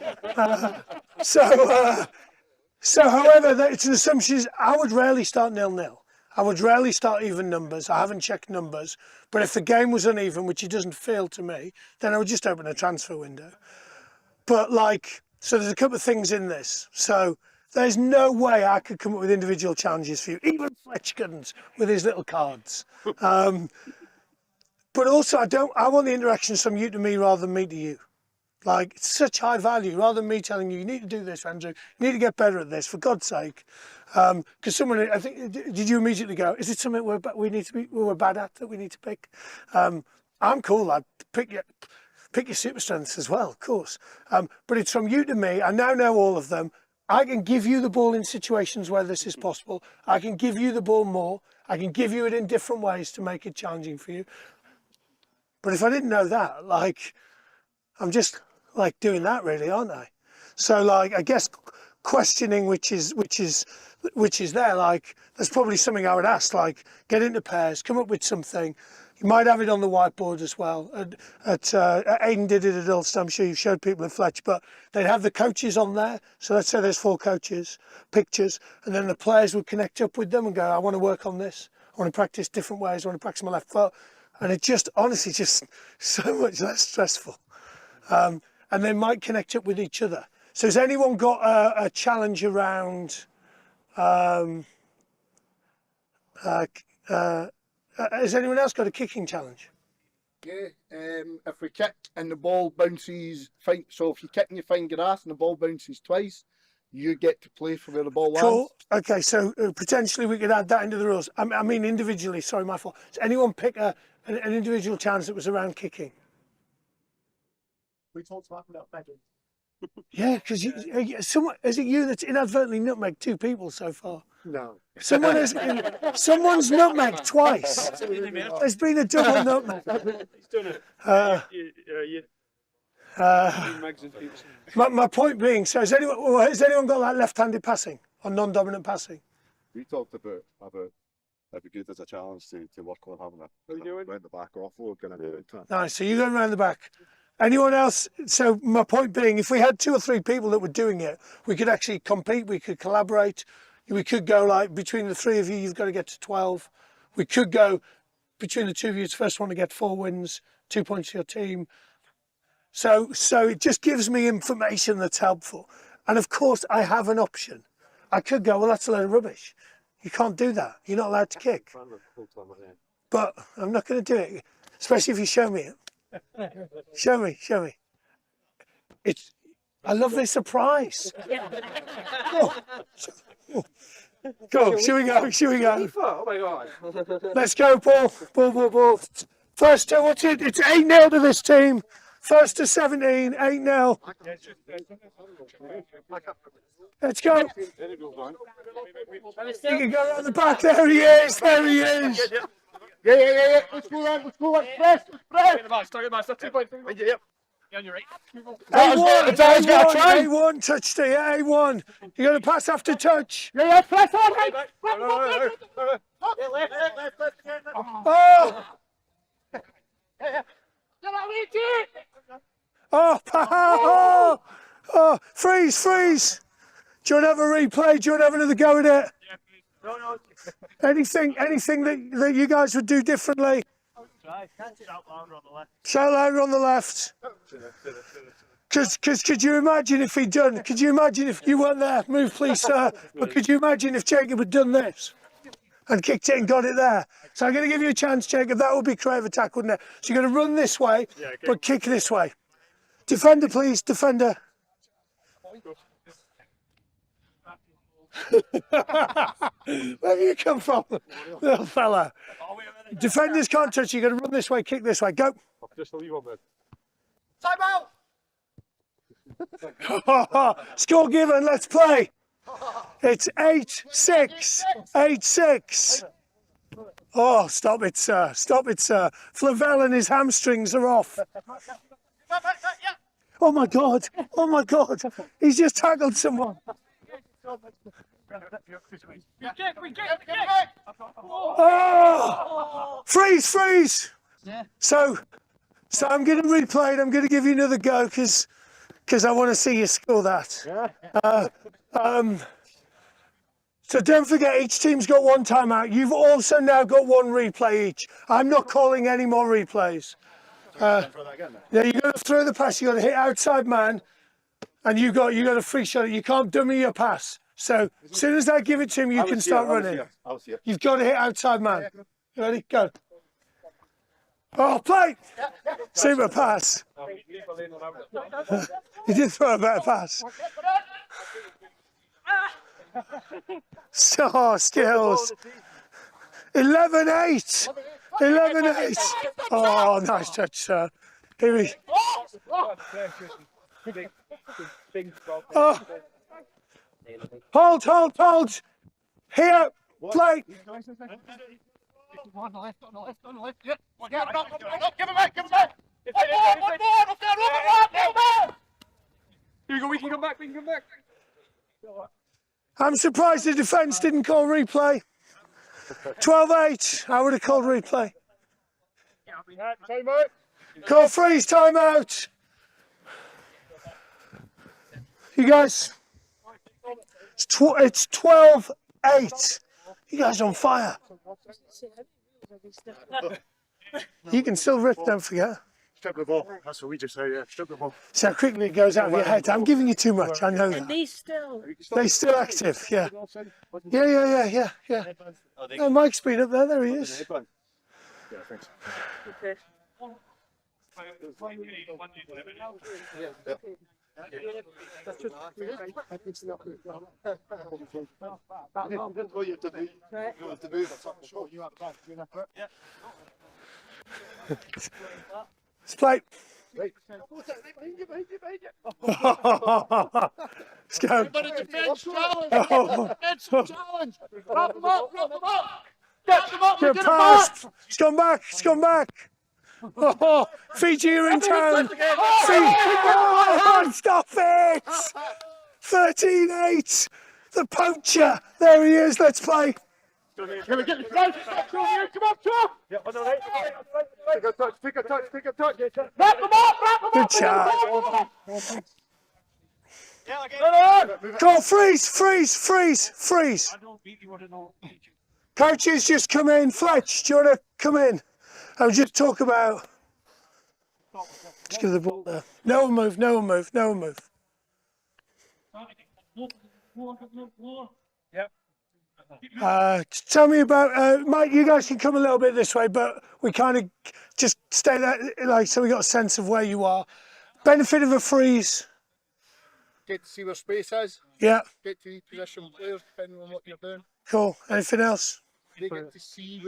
it's an assumption. I would rarely start 0-0. I would rarely start even numbers. I haven't checked numbers. But if the game was uneven, which it doesn't feel to me, then I would just open a transfer window. But so there's a couple of things in this. So there's no way I could come up with individual challenges for you. Even Fletcher couldn't with his little cards. But also, I want the interaction from you to me rather than me to you. It's such high value, rather than me telling you, you need to do this, Andrew, you need to get better at this, for God's sake. Because someone, I think, did you immediately go, is it something we're bad at that we need to pick? I'm cool, lad. Pick your super strengths as well, of course. But it's from you to me. I now know all of them. I can give you the ball in situations where this is possible. I can give you the ball more. I can give you it in different ways to make it challenging for you. But if I didn't know that, I'm just doing that really, aren't I? So I guess questioning which is there, there's probably something I would ask, get into pairs, come up with something. You might have it on the whiteboard as well. Aidan did it at Ulster, I'm sure you showed people at Fletcher, but they'd have the coaches on there. So let's say there's 4 coaches, pictures, and then the players would connect up with them and go, I want to work on this. I want to practice different ways. I want to practice my left foot. And it just, honestly, just so much less stressful. And they might connect up with each other. So has anyone got a challenge around, has anyone else got a kicking challenge? Yeah, if we kick and the ball bounces, so if you kick and you find grass and the ball bounces twice, you get to play for where the ball lands. Cool. Okay, so potentially we could add that into the rules. I mean individually, sorry, my fault. Does anyone pick an individual challenge that was around kicking? We talked about begging. Yeah, because is it you that's inadvertently nutmegged 2 people so far? No. Someone's nutmegged twice. There's been a double nutmeg. He's done it. My point being, so has anyone got left-handed passing or non-dominant passing? We talked about it'd be good as a challenge to work on having round the back offload kind of do it. Nice, so you're going around the back. Anyone else? So my point being, if we had 2 or 3 people that were doing it, we could actually compete, we could collaborate, we could go between the 3 of you, you've got to get to 12. We could go between the 2 of you, it's the first one to get 4 wins, 2 points to your team. So it just gives me information that's helpful. And of course, I have an option. I could go, well, that's a load of rubbish. You can't do that. You're not allowed to kick. But I'm not going to do it, especially if you show me it. Show me. I love this surprise. Go, should we go? Oh my God. Let's go, Paul. First to, what's it? It's 8-0 to this team. First to 17, 8-0. Let's go. You can go around the back. There he is. Yeah. Let's go. Press. Yep. A1 touch to A1. You're going to pass after touch. Yeah, press on. Oh, freeze. Do you want to have a replay? Do you want to have another go at it? No. Anything that you guys would do differently? Shout louder on the left. Because could you imagine if he'd done, could you imagine if you weren't there? Move please, sir. But could you imagine if Jacob had done this and kicked it and got it there? So I'm going to give you a chance, Jacob. That would be creative attack, wouldn't it? So you're going to run this way, but kick this way. Defender, please. Defender. Where have you come from, little fella? Defenders can't touch you. You're going to run this way, kick this way. Go. Just a wee one, man. Time out! Score given. Let's play. It's 8-6. 8-6. Oh, stop it, sir. Stop it, sir. Flavel and his hamstrings are off. Oh, my God. Oh, my God. He's just tackled someone. Oh! Freeze! So I'm going to replay it. I'm going to give you another go because I want to see you score that. So don't forget, each team's got one timeout. You've also now got one replay each. I'm not calling any more replays. Yeah, you got to throw the pass. You got to hit outside man, and you got a free shot. You can't dummy your pass. So as soon as I give it to him, you can start running. You've got to hit outside man. You ready? Go. Oh, play! Super pass. He did throw a better pass. So skills. 11-8. 11-8. Oh, nice touch, sir. Here we. Oh. Hold. Here. Play. On the left. Yep. Give it back. One more. Here we go. We can come back. I'm surprised the defence didn't call replay. 12-8. I would have called replay. Call freeze, time out. You guys, it's 12-8. You guys are on fire. You can still rip, don't forget. Strip the ball. That's what we just say, yeah. Strip the ball. So quickly it goes out of your head. I'm giving you too much, I know that. They're still active, yeah. Yeah. Oh, Mike's been up there he is. Yeah, thanks. Okay. Let's play. Let's go. Everybody defense challenge. Defense challenge. Wrap them up. Get them up. Get past. It's gone back. Oh, Fiji, you're in town. Oh, stop it. 13-8. The poacher. There he is. Let's play. Can we get the guys? Come on, Tom. Take a touch. Wrap them up. Good chat. Go, freeze. Coaches, just come in. Fletch, do you want to come in? I'll just talk about. Let's give the ball there. No one move. Yep. Tell me about Mike. You guys can come a little bit this way, but we kind of just stay there, so we got a sense of where you are. Benefit of a freeze. Get to see where space is. Yeah. Get to reposition players depending on what you're doing. Cool. Anything else? They get to see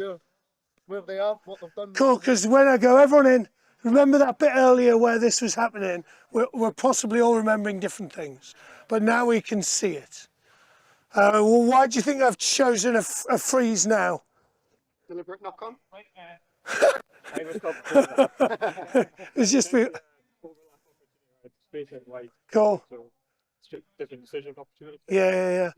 where they are, what they've done. Cool. Because when I go, everyone in. Remember that bit earlier where this was happening? We're possibly all remembering different things, but now we can see it. Well, why do you think I've chosen a freeze now? Deliberate knock on. It's just cool. Different decision opportunity. Yeah.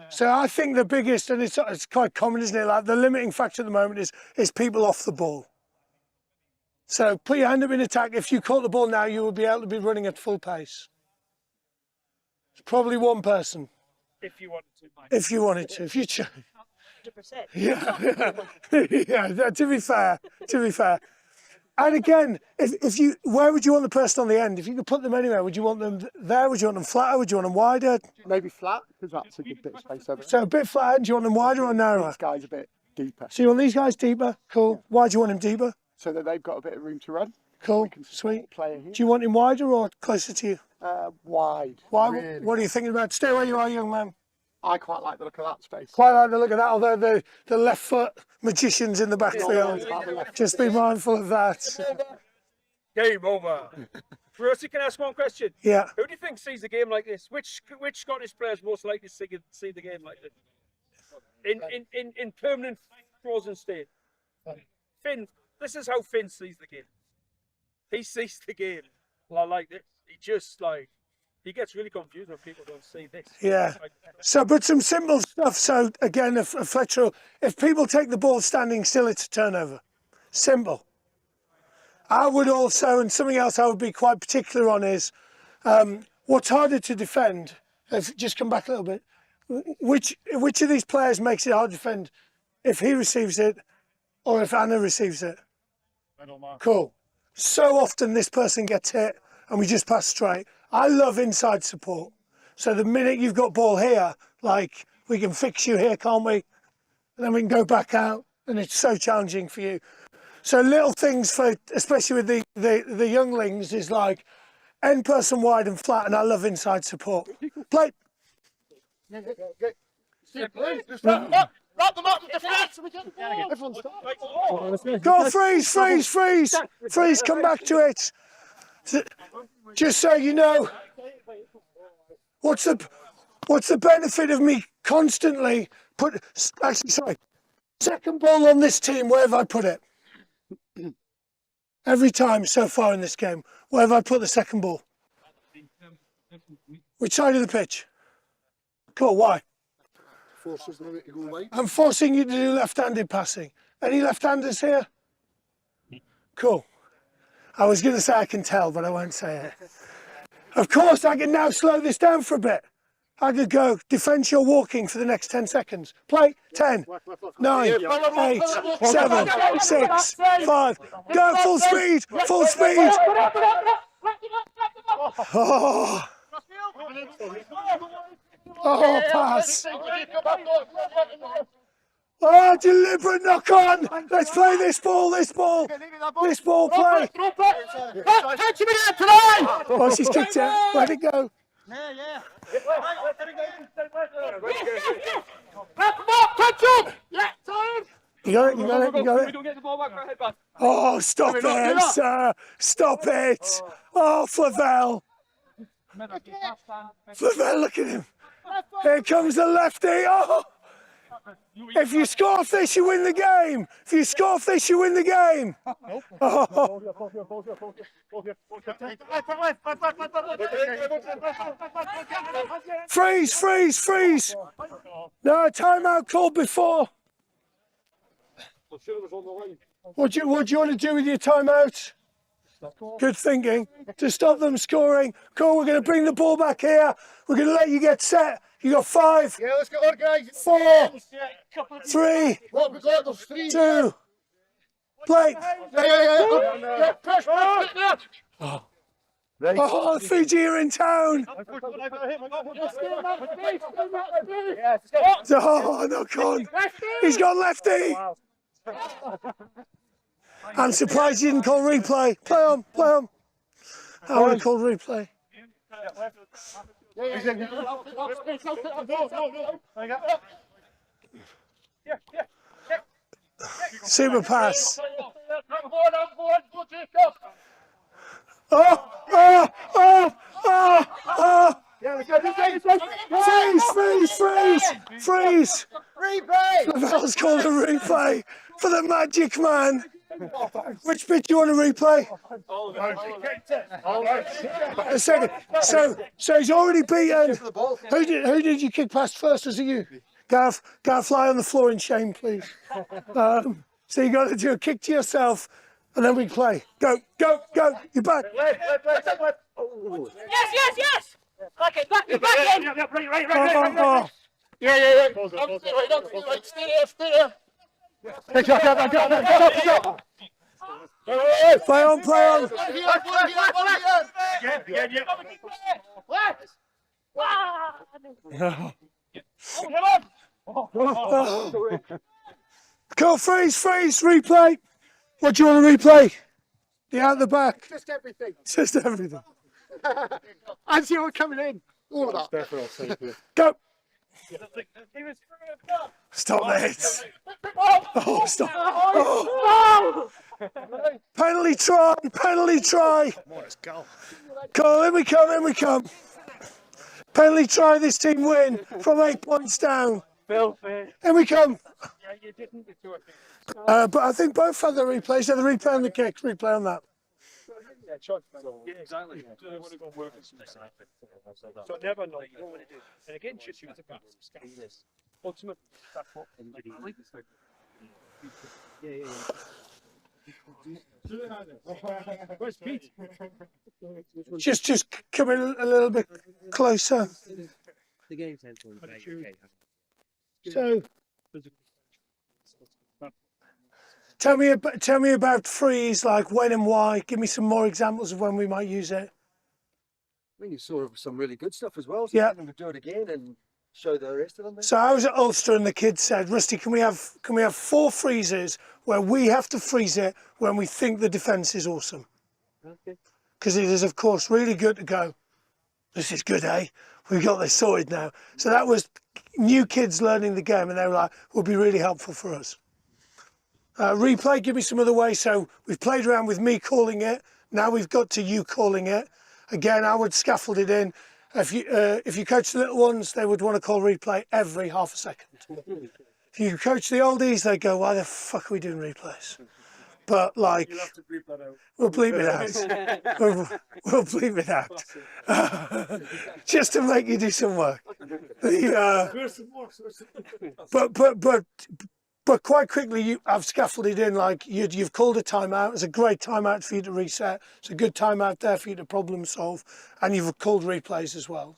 So I think the biggest, and it's quite common, isn't it? Like the limiting factor at the moment is people off the ball. So put your hand up in attack. If you caught the ball now, you would be able to be running at full pace. It's probably one person. If you wanted to, Mike. If you chose. 100%. Yeah. To be fair. And again, if you, where would you want the person on the end? If you could put them anywhere, would you want them there? Would you want them flatter? Would you want them wider? Maybe flat, because that's a good bit of space over. So a bit flatter. Do you want them wider or narrower? This guy's a bit deeper. So you want these guys deeper? Cool. Why do you want him deeper? So that they've got a bit of room to run. Cool. Sweet. Player here. Do you want him wider or closer to you? Wide. Why? Really. What are you thinking about? Stay where you are, young man. I quite like the look of that space. Quite like the look of that, although the left foot magicians in the backfield. Just be mindful of that. Game over. Rosie, can I ask one question? Yeah. Who do you think sees the game like this? Which Scottish player is most likely to see the game like this? In permanent frozen state. Finn, this is how Finn sees the game. He sees the game like this. He gets really confused when people don't see this. Yeah. So, but some simple stuff. So again, if Fletcher, if people take the ball standing still, it's a turnover. Simple. I would also, and something else I would be quite particular on is, what's harder to defend? Just come back a little bit. Which of these players makes it hard to defend? If he receives it, or if Anna receives it? Cool. So often this person gets hit, and we just pass straight. I love inside support. So the minute you've got ball here, like, we can fix you here, can't we? And then we can go back out, and it's so challenging for you. So little things for, especially with the younglings, is like end person wide and flat, and I love inside support. Play. Wrap them up with the flat so we can Go, freeze, come back to it. Just so you know, what's the benefit of me constantly second ball on this team, where have I put it? Every time so far in this game, where have I put the second ball? Which side of the pitch? Cool, why? Forces them to go wide. I'm forcing you to do left-handed passing. Any left-handers here? Cool. I was going to say I can tell, but I won't say it. Of course, I can now slow this down for a bit. I could go, defence your walking for the next 10 seconds. Play, 10, 9, 8, 7, 6, 5. Go, full speed. Oh, pass. Oh, deliberate knock on. Let's play this ball, play. Oh, she's kicked it. Let it go. You got it. We don't get the ball back for a headbutt. Oh, stop it, sir. Stop it. Oh, Flavel, look at him. Here comes the lefty. Oh. If you score off this, you win the game. Oh. Freeze. No, timeout called before. What do you want to do with your timeout? Good thinking. To stop them scoring. Cool, we're going to bring the ball back here. We're going to let you get set. You got 5, 4, 3, 2, play. Oh, Fiji are in town. Oh, knock on. He's got lefty. I'm surprised you didn't call replay. Play on. I would have called replay. Super pass. Oh. Freeze. Replay. Lavelle's called a replay for the Magic Man. Which bit do you want to replay? A second. So he's already beaten. Who did you kick past first? Was it you? Gav, fly on the floor in shame, please. So you got to do a kick to yourself, and then we play. Go. You're back. Yes. Back in. Oh. Yeah. Stay there. Play on. Cool, freeze, replay. What do you want to replay? The out the back. Just everything. As you were coming in. All of that. Go. Stop it. Oh, stop. Oh. Penalty try, penalty try. Come on, in we come, in we come. Penalty try, this team win from 8 points down. Filthy. In we come. Yeah, you didn't do it. But I think both had the replays. So the replay on the kick, replay on that. Yeah, sure. Yeah, exactly. So they want to go and work on something. So never know. You don't want to do. And again, just use the back. Ultimate. That's what. Yeah. Where's Pete? Just come in a little bit closer. The game's ending. So, tell me about freeze, like when and why. Give me some more examples of when we might use it. I mean, you saw some really good stuff as well. So Yeah. I'm going to do it again and show the rest of them. So I was at Ulster and the kids said, Rusty, can we have 4 freezes where we have to freeze it when we think the defence is awesome? Because it is, of course, really good to go, this is good, eh? We've got this sorted now. So that was new kids learning the game, and they were like, will be really helpful for us. Replay, give me some other ways. So we've played around with me calling it. Now we've got to you calling it. Again, I would scaffold it in. If you coach the little ones, they would want to call replay every half a second. If you coach the oldies, they go, why the fuck are we doing replays? But like, You'll have to bleep that out. we'll bleep it out. we'll bleep it out. Just to make you do some work. But quite quickly, I've scaffolded in, like you've called a timeout. It's a great timeout for you to reset. It's a good timeout there for you to problem solve. And you've called replays as well.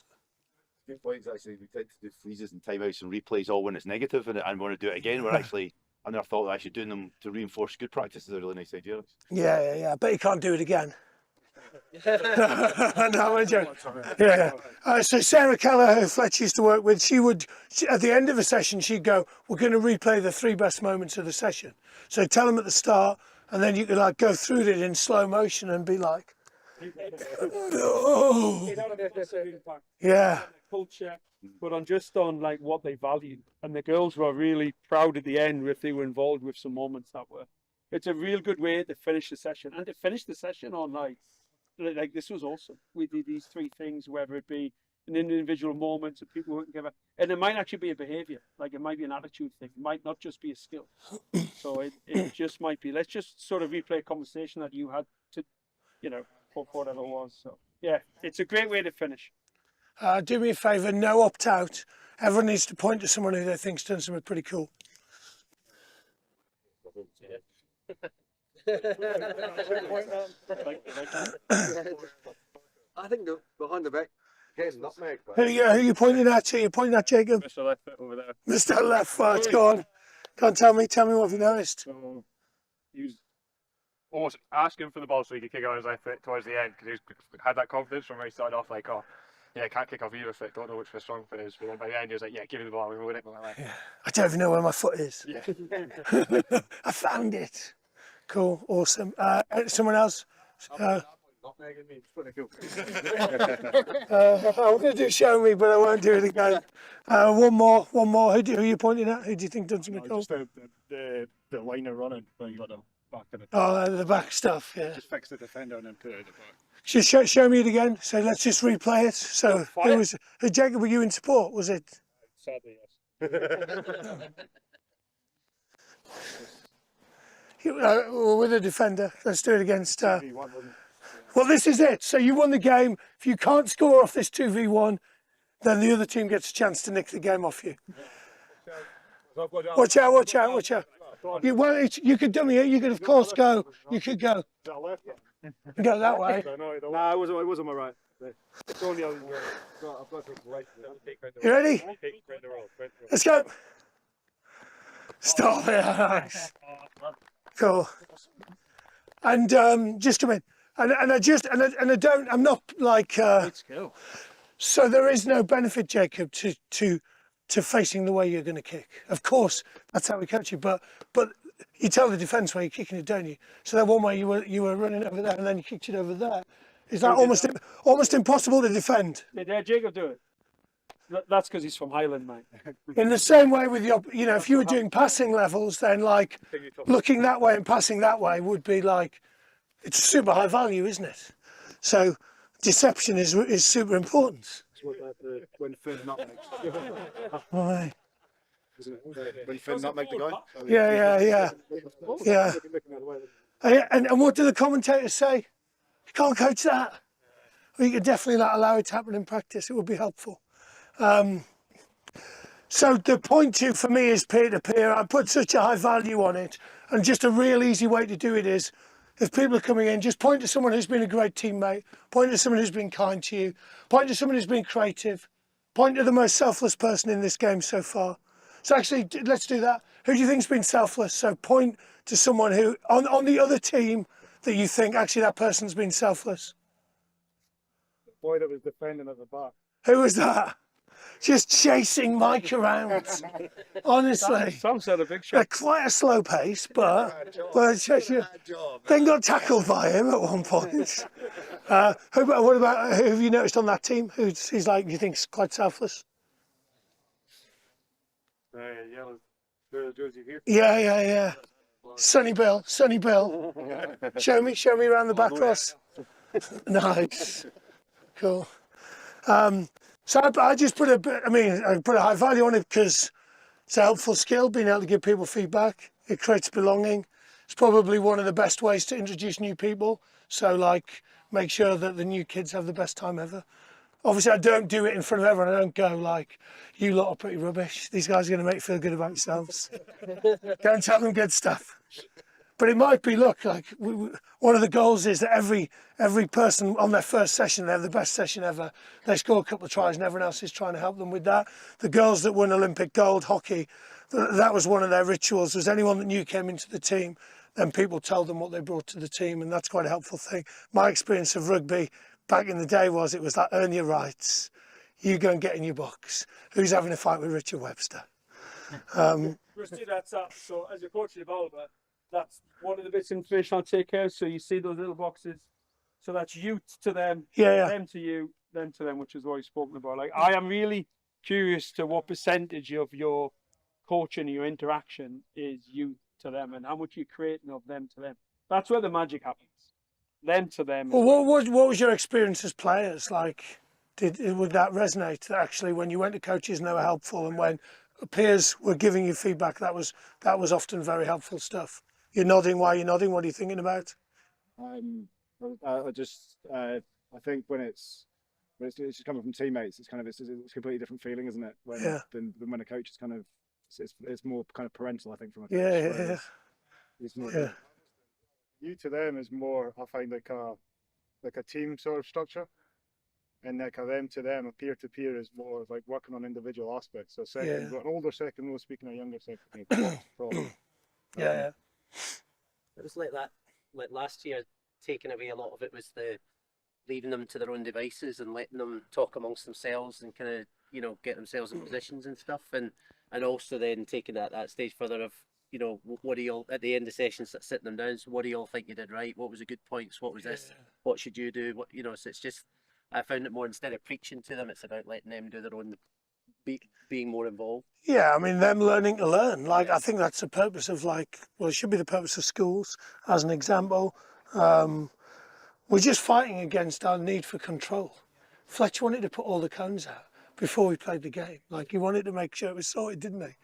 Good points, actually. We tend to do freezes and timeouts and replays all when it's negative and want to do it again. We're actually, I never thought that actually doing them to reinforce good practice is a really nice idea. Yeah. But you can't do it again. No, I'm joking. Yeah. So Sarah Keller, who Fletcher used to work with, she at the end of a session, she'd go, we're going to replay the 3 best moments of the session. So tell them at the start, and then you could like go through it in slow motion and be like, oh. Yeah. Culture, but on like what they value, and the girls were really proud at the end if they were involved with some moments that were. It's a real good way to finish the session, and to finish the session on like this was awesome. We did these 3 things, whether it be an individual moment of people working together, and it might actually be a behaviour, like it might be an attitude thing, it might not just be a skill. So it just might be. Let's just sort of replay a conversation that you had to, for whatever it was. So yeah, it's a great way to finish. Do me a favour, no opt out. Everyone needs to point to someone who they think's done something pretty cool. I think behind the back, getting nutmeg. Who are you pointing at? You're pointing at Jacob? Mr. Left foot over there. Mr. Left foot, go on. Go on, tell me what you noticed. So he was almost asking for the ball so he could kick on his left foot towards the end, because he had that confidence from where he started off like, oh, yeah, I can't kick off either foot, don't know which foot wrong foot is. But then by the end he was like, yeah, give me the ball, we win it. Yeah. I don't even know where my foot is. Yeah. I found it. Cool, awesome. Someone else? I'm going to do show me, but I won't do it again. One more. Who are you pointing at? Who do you think done something cool? Just the line of running where you got the back of it. Oh, the back stuff, yeah. Just fix the defender and then put it at the back. Just show me it again. So let's just replay it. So who Jacob, were you in support? Was it? Sadly, yes. With a defender. Let's do it against. Well, this is it. So you won the game. If you can't score off this 2v1, then the other team gets a chance to nick the game off you. Watch out. You could dummy it. You could, of course, go. You could go. Go that way. Nah, it was on my right. It's only on the I've got to right. You ready? Let's go. Stop it. Cool. And just come in. And I'm not like. So there is no benefit, Jacob, to facing the way you're going to kick. Of course, that's how we coach you. But you tell the defence where you're kicking it, don't you? So that one way you were running over there, and then you kicked it over there. Is that almost impossible to defend? Did Jacob do it? That's because he's from Highland, mate. In the same way with your, you know, if you were doing passing levels, then like looking that way and passing that way would be like, it's super high value, isn't it? So deception is super important. It's what when Finn nutmegs. Right. Isn't it? When Finn nutmegged the guy. Yeah. And what do the commentators say? You can't coach that. Well, you could definitely like, allow it to happen in practice. It would be helpful. So the point two for me is peer-to-peer. I put such a high value on it, and just a real easy way to do it is, if people are coming in, just point to someone who's been a great teammate, point to someone who's been kind to you, point to someone who's been creative, point to the most selfless person in this game so far. So actually, let's do that. Who do you think's been selfless? So point to someone who, on the other team, that you think, actually, that person's been selfless. The boy that was defending at the back. Who was that? Just chasing Mike around. Honestly. Sam said a big shot. At quite a slow pace, but then got tackled by him at one point. What about, who have you noticed on that team who's like, you think's quite selfless? Yeah. Sonny Bill. Show me around the back, Ross. Nice. Cool. So I just put I put a high value on it because it's a helpful skill, being able to give people feedback. It creates belonging. It's probably one of the best ways to introduce new people. So like, make sure that the new kids have the best time ever. Obviously, I don't do it in front of everyone. I don't go like, you lot are pretty rubbish. These guys are going to make you feel good about yourselves. Don't tell them good stuff. But it might be, look, like one of the goals is that every person on their first session, they have the best session ever. They score a couple of tries and everyone else is trying to help them with that. The girls that won Olympic gold hockey, that was one of their rituals. Was anyone that new came into the team, then people told them what they brought to the team, and that's quite a helpful thing. My experience of rugby back in the day was it was like, earn your rights. You go and get in your box. Who's having a fight with Richard Webster? Rusty, that's up. So as a coach of the Volva, that's one of the bits of information I'll take out. So you see those little boxes. So that's you to them, them to you, them to them, which is what you've spoken about. Like, I am really curious to what percentage of your coaching, your interaction is you to them, and how much you're creating of them to them. That's where the magic happens. Them to them. Well, what was your experience as players like? Would that resonate? That actually, when you went to coaches and they were helpful, and when peers were giving you feedback, that was often very helpful stuff. You're nodding. Why are you nodding? What are you thinking about? I think when it's just coming from teammates, it's a completely different feeling, isn't it? Than when a coach is kind of it's more kind of parental, I think, from a coach. It's more, You to them is more, I find, like a team sort of structure, and like a them to them, a peer to peer is more like working on individual aspects. So second, an older second row speaking a younger second row. It was like that. Like last year, taking away a lot of it was the leaving them to their own devices and letting them talk amongst themselves and kind of get themselves in positions and stuff, and also then taking that stage further of what do you all at the end of sessions sitting them down, so what do you all think you did right, what was the good points, what was this, what should you do, so it's just, I found it more, instead of preaching to them, it's about letting them do their own, being more involved. Them learning to learn. Like, I think that's the purpose of it should be the purpose of schools, as an example. We're just fighting against our need for control. Fletcher wanted to put all the cones out before we played the game. Like, he wanted to make sure it was sorted, didn't he?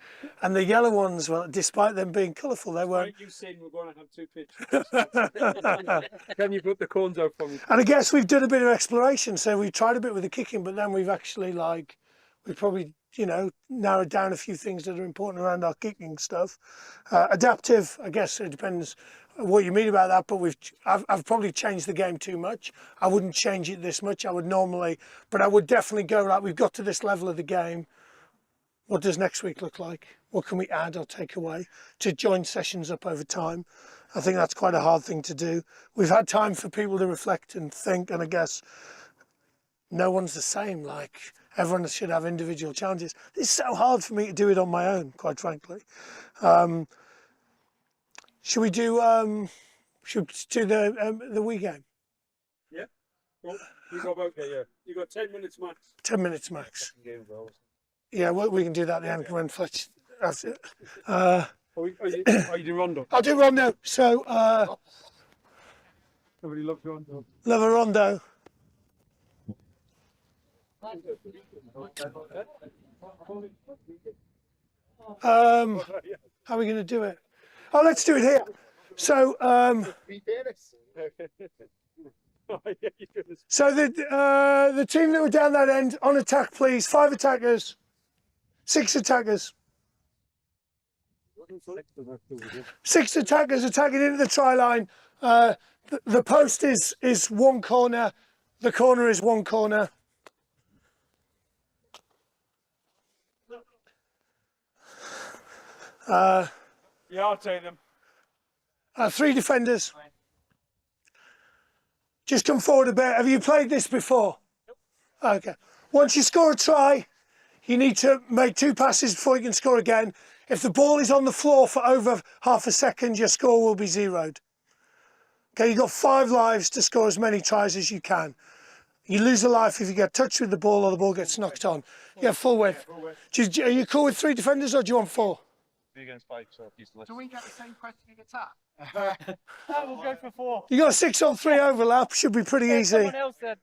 And the yellow ones, well, despite them being colourful, they weren't. You said we're going to have 2 pitches. Can you put the cones out for me? And I guess we've done a bit of exploration. So we've tried a bit with the kicking, but then we've actually we've probably, narrowed down a few things that are important around our kicking stuff. Adaptive, I guess it depends what you mean about that, but I've probably changed the game too much. I wouldn't change it this much. I would definitely go, we've got to this level of the game. What does next week look like? What can we add or take away to join sessions up over time? I think that's quite a hard thing to do. We've had time for people to reflect and think, and I guess no one's the same. Everyone should have individual challenges. It's so hard for me to do it on my own, quite frankly. Should we do the Wii game? Yeah. Well, You got about you got 10 minutes max. 10 minutes max. Yeah, we can do that at the end when Fletcher. That's it. Are you doing rondo? I'll do rondo. So, Nobody loves rondo. love a rondo. How are we going to do it? Oh, let's do it here. So, so the team that were down that end on attack, please. 5 attackers, 6 attackers. 6 attackers attacking into the try line. The post is one corner. The corner is one corner. Yeah, I'll take them. 3 defenders. Just come forward a bit. Have you played this before? Okay. Once you score a try, you need to make 2 passes before you can score again. If the ball is on the floor for over half a second, your score will be zeroed. Okay, you've got 5 lives to score as many tries as you can. You lose a life if you get touched with the ball or the ball gets knocked on. Yeah, full width. Are you cool with 3 defenders or do you want 4? 3 against 5, so useless. Do we get the same questioning attack? We'll go for 4. You got a 6-on-3 overlap, should be pretty easy. Someone else said.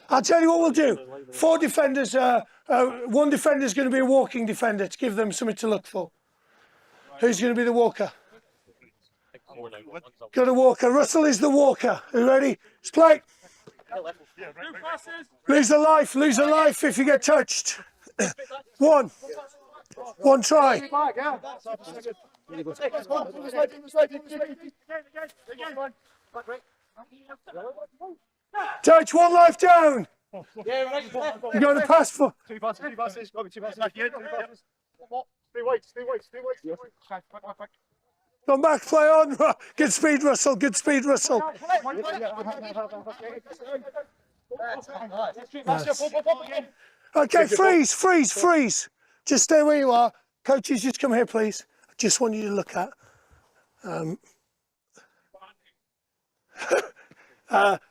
I'll tell you what we'll do. 4 defenders, 1 defender is going to be a walking defender to give them something to look for. Who's going to be the walker? Got a walker. Russell is the walker. Are you ready? Let's play. Lose a life if you get touched. 1 try. Touch, 1 life down. You got to pass for. 2 passes. Got me 2 passes. 3 weights. Come back, play on. Good speed, Russell. Good speed, Russell. Okay, freeze. Just stay where you are. Coaches, just come here, please. I just want you to look at.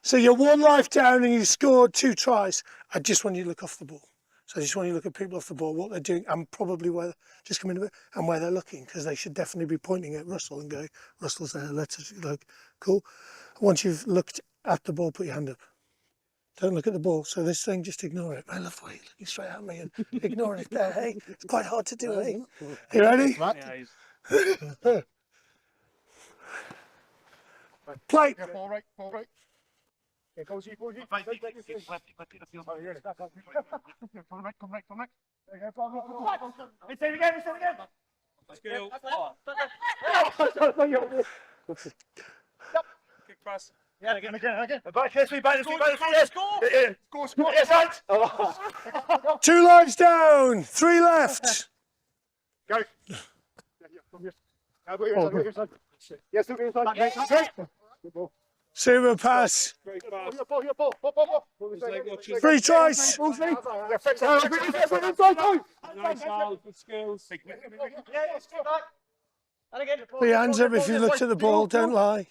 So you're 1 life down and you scored 2 tries. I just want you to look off the ball. So I just want you to look at people off the ball, what they're doing, and probably where, just come in a bit, and where they're looking, because they should definitely be pointing at Russell and going, Russell's there, let's look, cool. Once you've looked at the ball, put your hand up. Don't look at the ball. So this thing, just ignore it. I love the way you're looking straight at me and ignoring it there, hey? It's quite hard to do, hey? You ready? Play. Ball right. Here goes you, boy. Come right. It's in again. Skill. Kick pass. Yeah, again. Back this way. Yes. Score. Yes, Ant. 2 lives down, 3 left. Go. Yes, look inside. Super pass. Great pass. Your ball. 3 tries. Nice, Al. Good skills. Put your hands up if you looked at the ball, don't lie.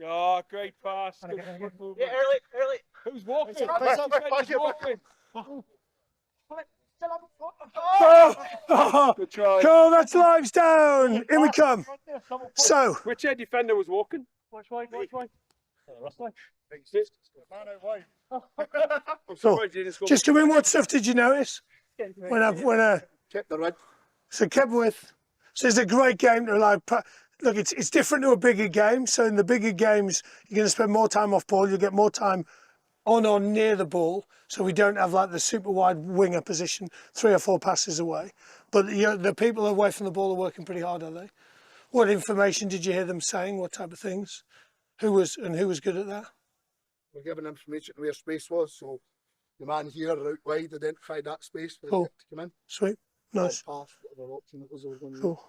Oh, great pass. Good movement. Yeah, early. Who's walking? Good try. Cool, that's lives down. Here we come. So, Which defender was walking? Watch wide. just come in. What stuff did you notice when I Kept the red. so kept with? So it's a great game to like. Look, it's different to a bigger game. So in the bigger games, you're going to spend more time off ball. You'll get more time on or near the ball. So we don't have like the super wide winger position, 3 or 4 passes away. But the people away from the ball are working pretty hard, are they? What information did you hear them saying? What type of things? Who was good at that? We're given information where space was, so the man here out wide identified that space for Cool. it to come in. Sweet, nice. Pass, whatever option it was they were going to Cool.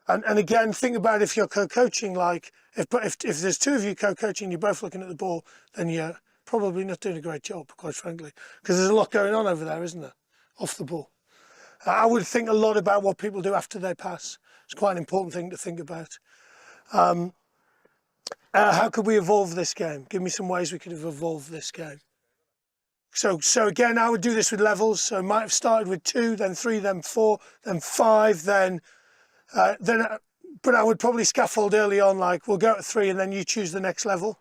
And again, think about if you're co-coaching, like if there's 2 of you co-coaching, you're both looking at the ball, then you're probably not doing a great job, quite frankly, because there's a lot going on over there, isn't there, off the ball. I would think a lot about what people do after they pass. It's quite an important thing to think about. How could we evolve this game? Give me some ways we could have evolved this game. So again, I would do this with levels. So I might have started with 2, then 3, then 4, then 5, but I would probably scaffold early on, like we'll go to 3 and then you choose the next level.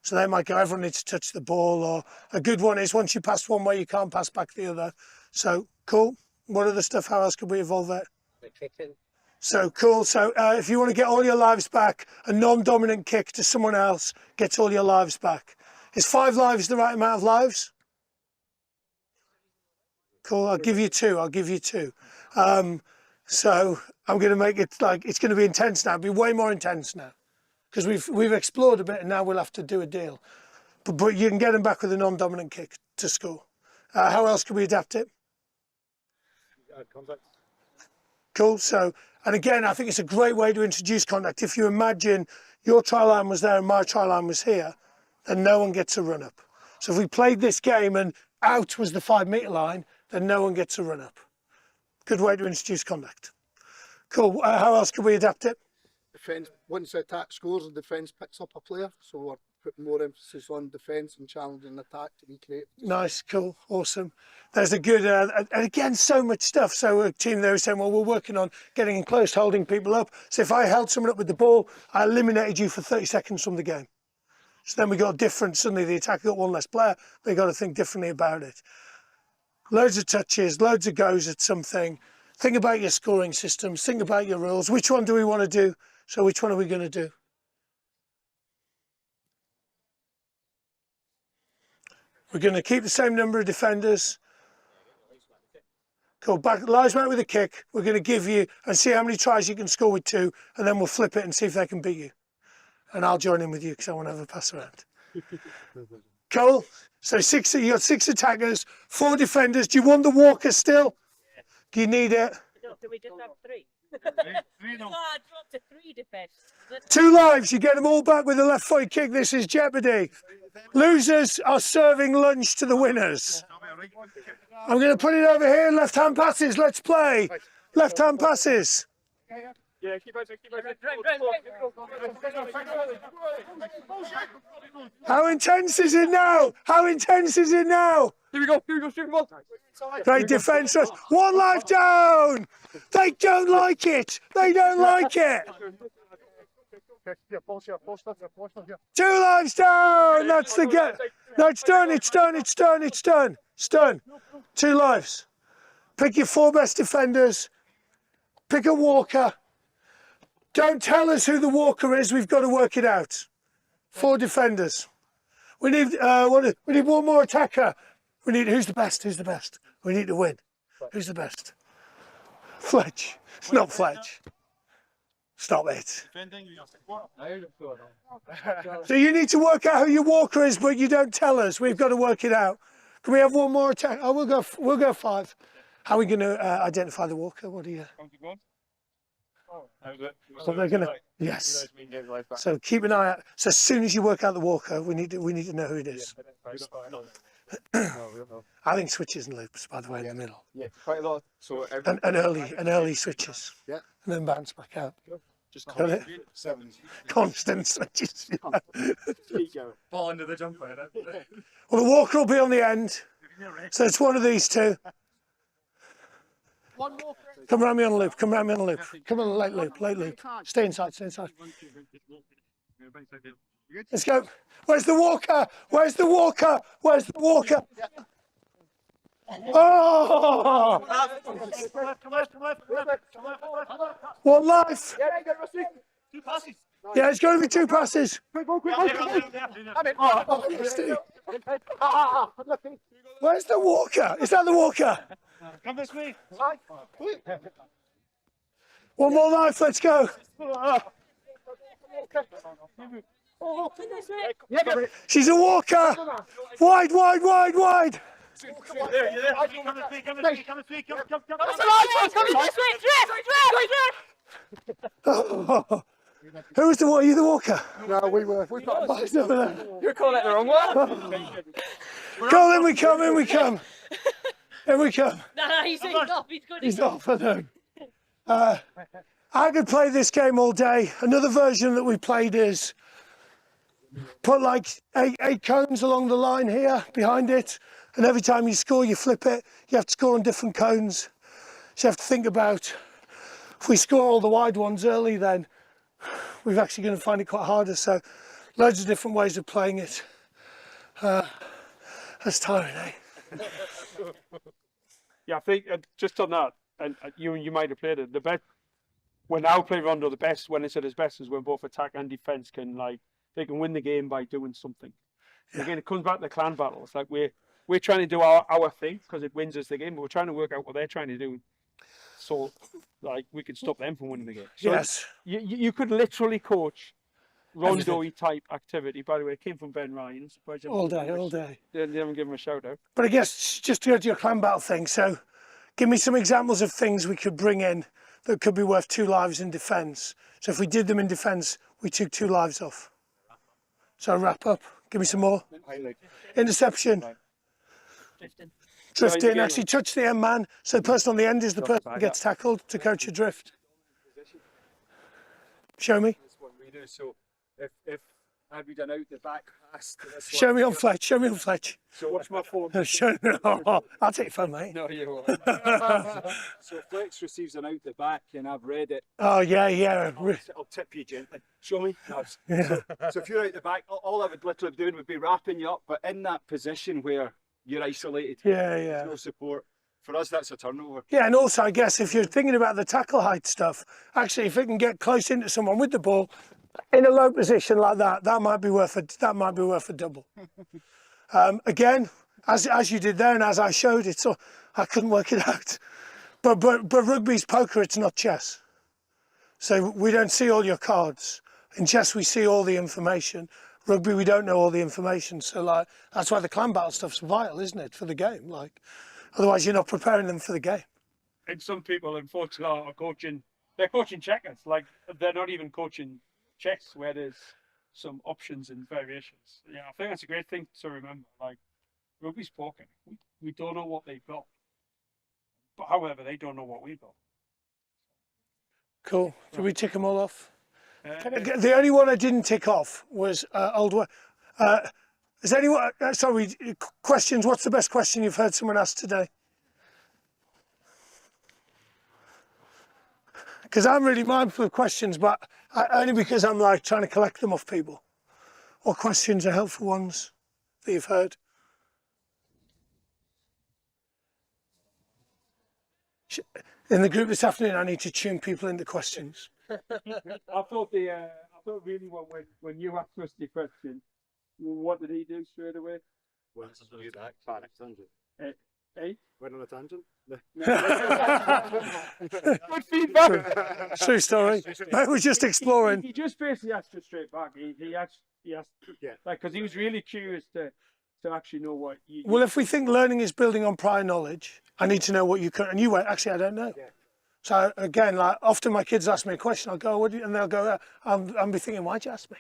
So they might go, everyone needs to touch the ball, or a good one is once you pass one way, you can't pass back the other. So cool. What other stuff? How else could we evolve it? The kicking. So cool. So if you want to get all your lives back, a non-dominant kick to someone else gets all your lives back. Is 5 lives the right amount of lives? Cool. I'll give you 2. I'll give you 2. So I'm going to make it like it's going to be intense now. It'll be way more intense now because we've explored a bit, and now we'll have to do a deal. But you can get them back with a non-dominant kick to score. How else can we adapt it? Contact. Cool. So, and again, I think it's a great way to introduce contact. If you imagine your try line was there and my try line was here, then no one gets a run up. So if we played this game and out was the 5 metre line, then no one gets a run up. Good way to introduce contact. Cool. How else can we adapt it? Defence, once the attack scores, the defence picks up a player. So we're putting more emphasis on defence and challenging attack to be creative. Nice, cool, awesome. There's a good, and again, so much stuff. So a team there was saying, well, we're working on getting in close, holding people up. So if I held someone up with the ball, I eliminated you for 30 seconds from the game. So then we got different, suddenly the attack got one less player. They got to think differently about it. Loads of touches, loads of goes at something. Think about your scoring systems, think about your rules. Which one do we want to do? So which one are we going to do? We're going to keep the same number of defenders. Cool. Lies back with a kick. We're going to give you and see how many tries you can score with 2, and then we'll flip it and see if they can beat you. And I'll join in with you because I want to have a pass around. Cool. So you got 6 attackers, 4 defenders. Do you want the walker still? Do you need it? No, can we just have 3? No, I dropped to 3 defence. 2 lives. You get them all back with a left foot kick. This is jeopardy. Losers are serving lunch to the winners. I'm going to put it over here. Left hand passes. Let's play. Left hand passes. Yeah, keep it. How intense is it now? How intense is it now? Here we go, shoot ball. Great defence. 1 life down. They don't like it. They don't like it. 2 lives down. That's the game. No, it's done. It's done. It's done. It's done. It's done. 2 lives. Pick your 4 best defenders. Pick a walker. Don't tell us who the walker is. We've got to work it out. 4 defenders. We need one more attacker. We need who's the best? Who's the best? We need to win. Who's the best? Fletch. It's not Fletch. Stop it. So you need to work out who your walker is, but you don't tell us. We've got to work it out. Can we have one more attack? Oh, we'll go 5. How are we going to identify the walker? What do you? So they're going to yes. So keep an eye out. So as soon as you work out the walker, we need to know who it is. I think switches and loops, by the way, in the middle. Yeah, quite a lot. So and early switches. Yeah. And then bounce back out. Just constant switches. Ball under the jumper. Well, the walker will be on the end. So it's one of these 2. One more. Come around me on a loop. Come around me on a loop. Come on, late loop. Stay inside. Stay inside. Let's go. Where's the walker? Where's the walker? Where's the walker? Oh! 1 life. 2 passes. Yeah, it's going to be 2 passes. Where's the walker? Is that the walker? Come this way. 1 more life. Let's go. She's a walker. Wide. Who was the walker? Are you the walker? No, we were. We've got boys over there. You're calling it the wrong one. Go, in we come. In we come. In we come. No, he's off. He's good. He's off. I know. I could play this game all day. Another version that we played is put like eight cones along the line here behind it, and every time you score, you flip it. You have to score on different cones. So you have to think about, if we score all the wide ones early, then we're actually going to find it quite harder. So loads of different ways of playing it. That's tiring, eh? Yeah, I think just on that, and you might have played it. The best when I play Rondo, the best when it's at its best is when both attack and defense can they can win the game by doing something. Yeah. Again, it comes back to the clan battle. It's like we're trying to do our thing because it wins us the game, but we're trying to work out what they're trying to do. So, like, we could stop them from winning the game. So yes. You could literally coach Rondo-y type activity. By the way, it came from Ben Ryan. All day. They haven't given him a shout out. But I guess just to go to your clan battle thing, so give me some examples of things we could bring in that could be worth 2 lives in defence. So if we did them in defence, we took 2 lives off. So wrap up. Give me some more. Interception. Drifting. Actually touch the end man. So the person on the end is the person who gets tackled to coach a drift. Show me. That's what we do. So if had we done out the back pass to this Show me on Fletch. Show me on Fletch. So watch my phone. I'll take your phone, mate. No, you won't. So Fletch receives an out the back, and I've read it. Oh yeah. I'll tip you gently. Show me. No. Yeah. So if you're out the back, all I would literally be doing would be wrapping you up, but in that position where you're isolated. Yeah. There's no support. For us, that's a turnover. Yeah, and also I guess if you're thinking about the tackle height stuff, actually if it can get close into someone with the ball in a low position like that, that might be worth a double. Again, as you did there and as I showed it, so I couldn't work it out. But rugby's poker, it's not chess. So we don't see all your cards. In chess we see all the information. Rugby we don't know all the information. So like that's why the clan battle stuff's vital, isn't it, for the game? Like otherwise you're not preparing them for the game. And some people unfortunately are coaching checkers, like they're not even coaching chess where there's some options and variations. Yeah, I think that's a great thing to remember. Like rugby's poker. We don't know what they've got. But however, they don't know what we've got. Cool. Did we tick them all off? The only one I didn't tick off was Old Way. Is anyone, sorry, questions? What's the best question you've heard someone ask today? Because I'm really mindful of questions, but only because I'm like trying to collect them off people. What questions are helpful ones that you've heard? In the group this afternoon, I need to tune people into questions. I thought really when you asked us the question, what did he do straight away? Went on a tangent. Eh? Went on a tangent. Good feedback. True story. I was just exploring. He just basically asked us straight back. He asked, yeah, like because he was really curious to actually know what you. Well, if we think learning is building on prior knowledge, I need to know what you could. And you went, actually, I don't know. Yeah. So again, like often my kids ask me a question, I'll go, what do you, and they'll go, I'll be thinking, why'd you ask me?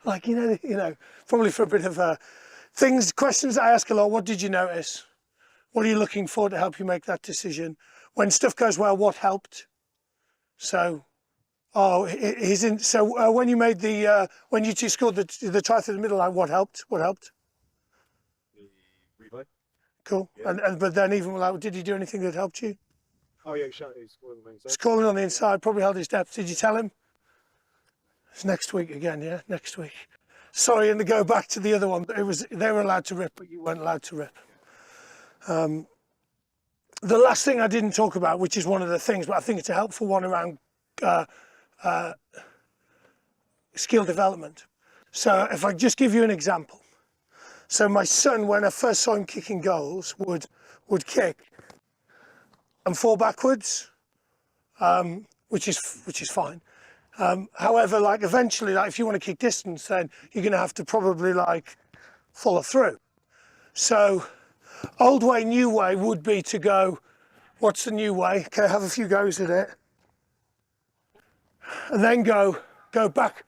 Like, you know, probably for a bit of questions I ask a lot. What did you notice? What are you looking for to help you make that decision? When stuff goes well, what helped? So, when you made when you two scored the try through the middle line, what helped? What helped? The replay. Cool. Yeah. But then even like, did he do anything that helped you? Oh yeah, he's scoring on the inside. Scoring on the inside, probably held his depth. Did you tell him? It's next week again, yeah, next week. Sorry, and to go back to the other one, they were allowed to rip, but you weren't allowed to rip. The last thing I didn't talk about, which is one of the things, but I think it's a helpful one around skill development. So if I just give you an example. So my son, when I first saw him kicking goals, would kick and fall backwards, which is fine. However, like eventually, like if you want to kick distance, then you're going to have to probably like follow through. So old way, new way would be to go, what's the new way? Okay, have a few goes at it. And then go back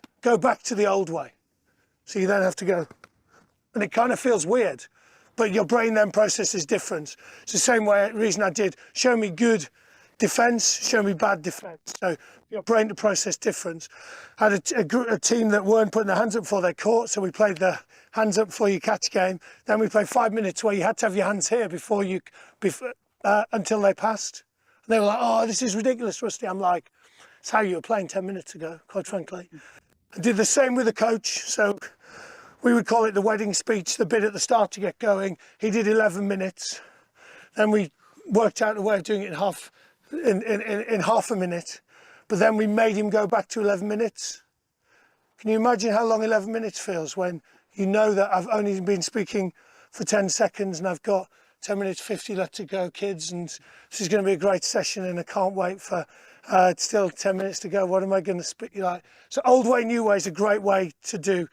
to the old way. So you then have to go. And it kind of feels weird, but your brain then processes different. It's the same way, reason I did, show me good defence, show me bad defence. So your brain to process difference. I had a team that weren't putting their hands up before they caught, so we played the hands up before you catch game. Then we played 5 minutes where you had to have your hands here until they passed. And they were like, "Oh, this is ridiculous, Rusty." I'm like, "It's how you were playing 10 minutes ago, quite frankly." I did the same with the coach. So we would call it the wedding speech, the bit at the start to get going. He did 11 minutes. Then we worked out a way of doing it in half a minute. But then we made him go back to 11 minutes. Can you imagine how long 11 minutes feels when you know that I've only been speaking for 10 seconds and I've got 10 minutes 50 left to go, kids, and this is going to be a great session and I can't wait for it's still 10 minutes to go. What am I going to spit you like? So old way, new way is a great way to do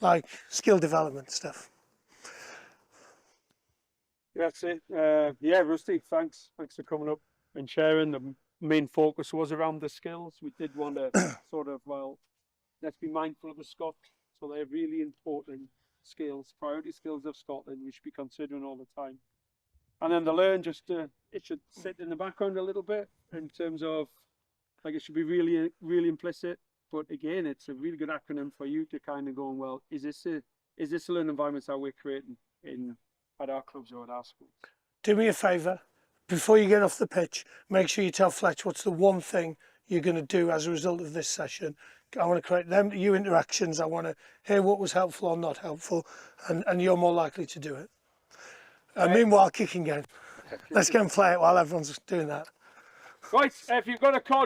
like skill development stuff. That's it. Yeah, Rusty, thanks for coming up and sharing. The main focus was around the skills. We did want to sort of, well, let's be mindful of the Scots. So they're really important skills, priority skills of Scotland we should be considering all the time. And then the learn, it should sit in the background a little bit in terms of, like, it should be really, really implicit. But again, it's a really good acronym for you to kind of go, well, is this a learning environment that we're creating at our clubs or at our schools? Do me a favour, before you get off the pitch, make sure you tell Fletch what's the one thing you're going to do as a result of this session. I want to create you interactions. I want to hear what was helpful or not helpful, and you're more likely to do it. Meanwhile, kicking game. Let's go and play it while everyone's doing that. Right, if you've got a card,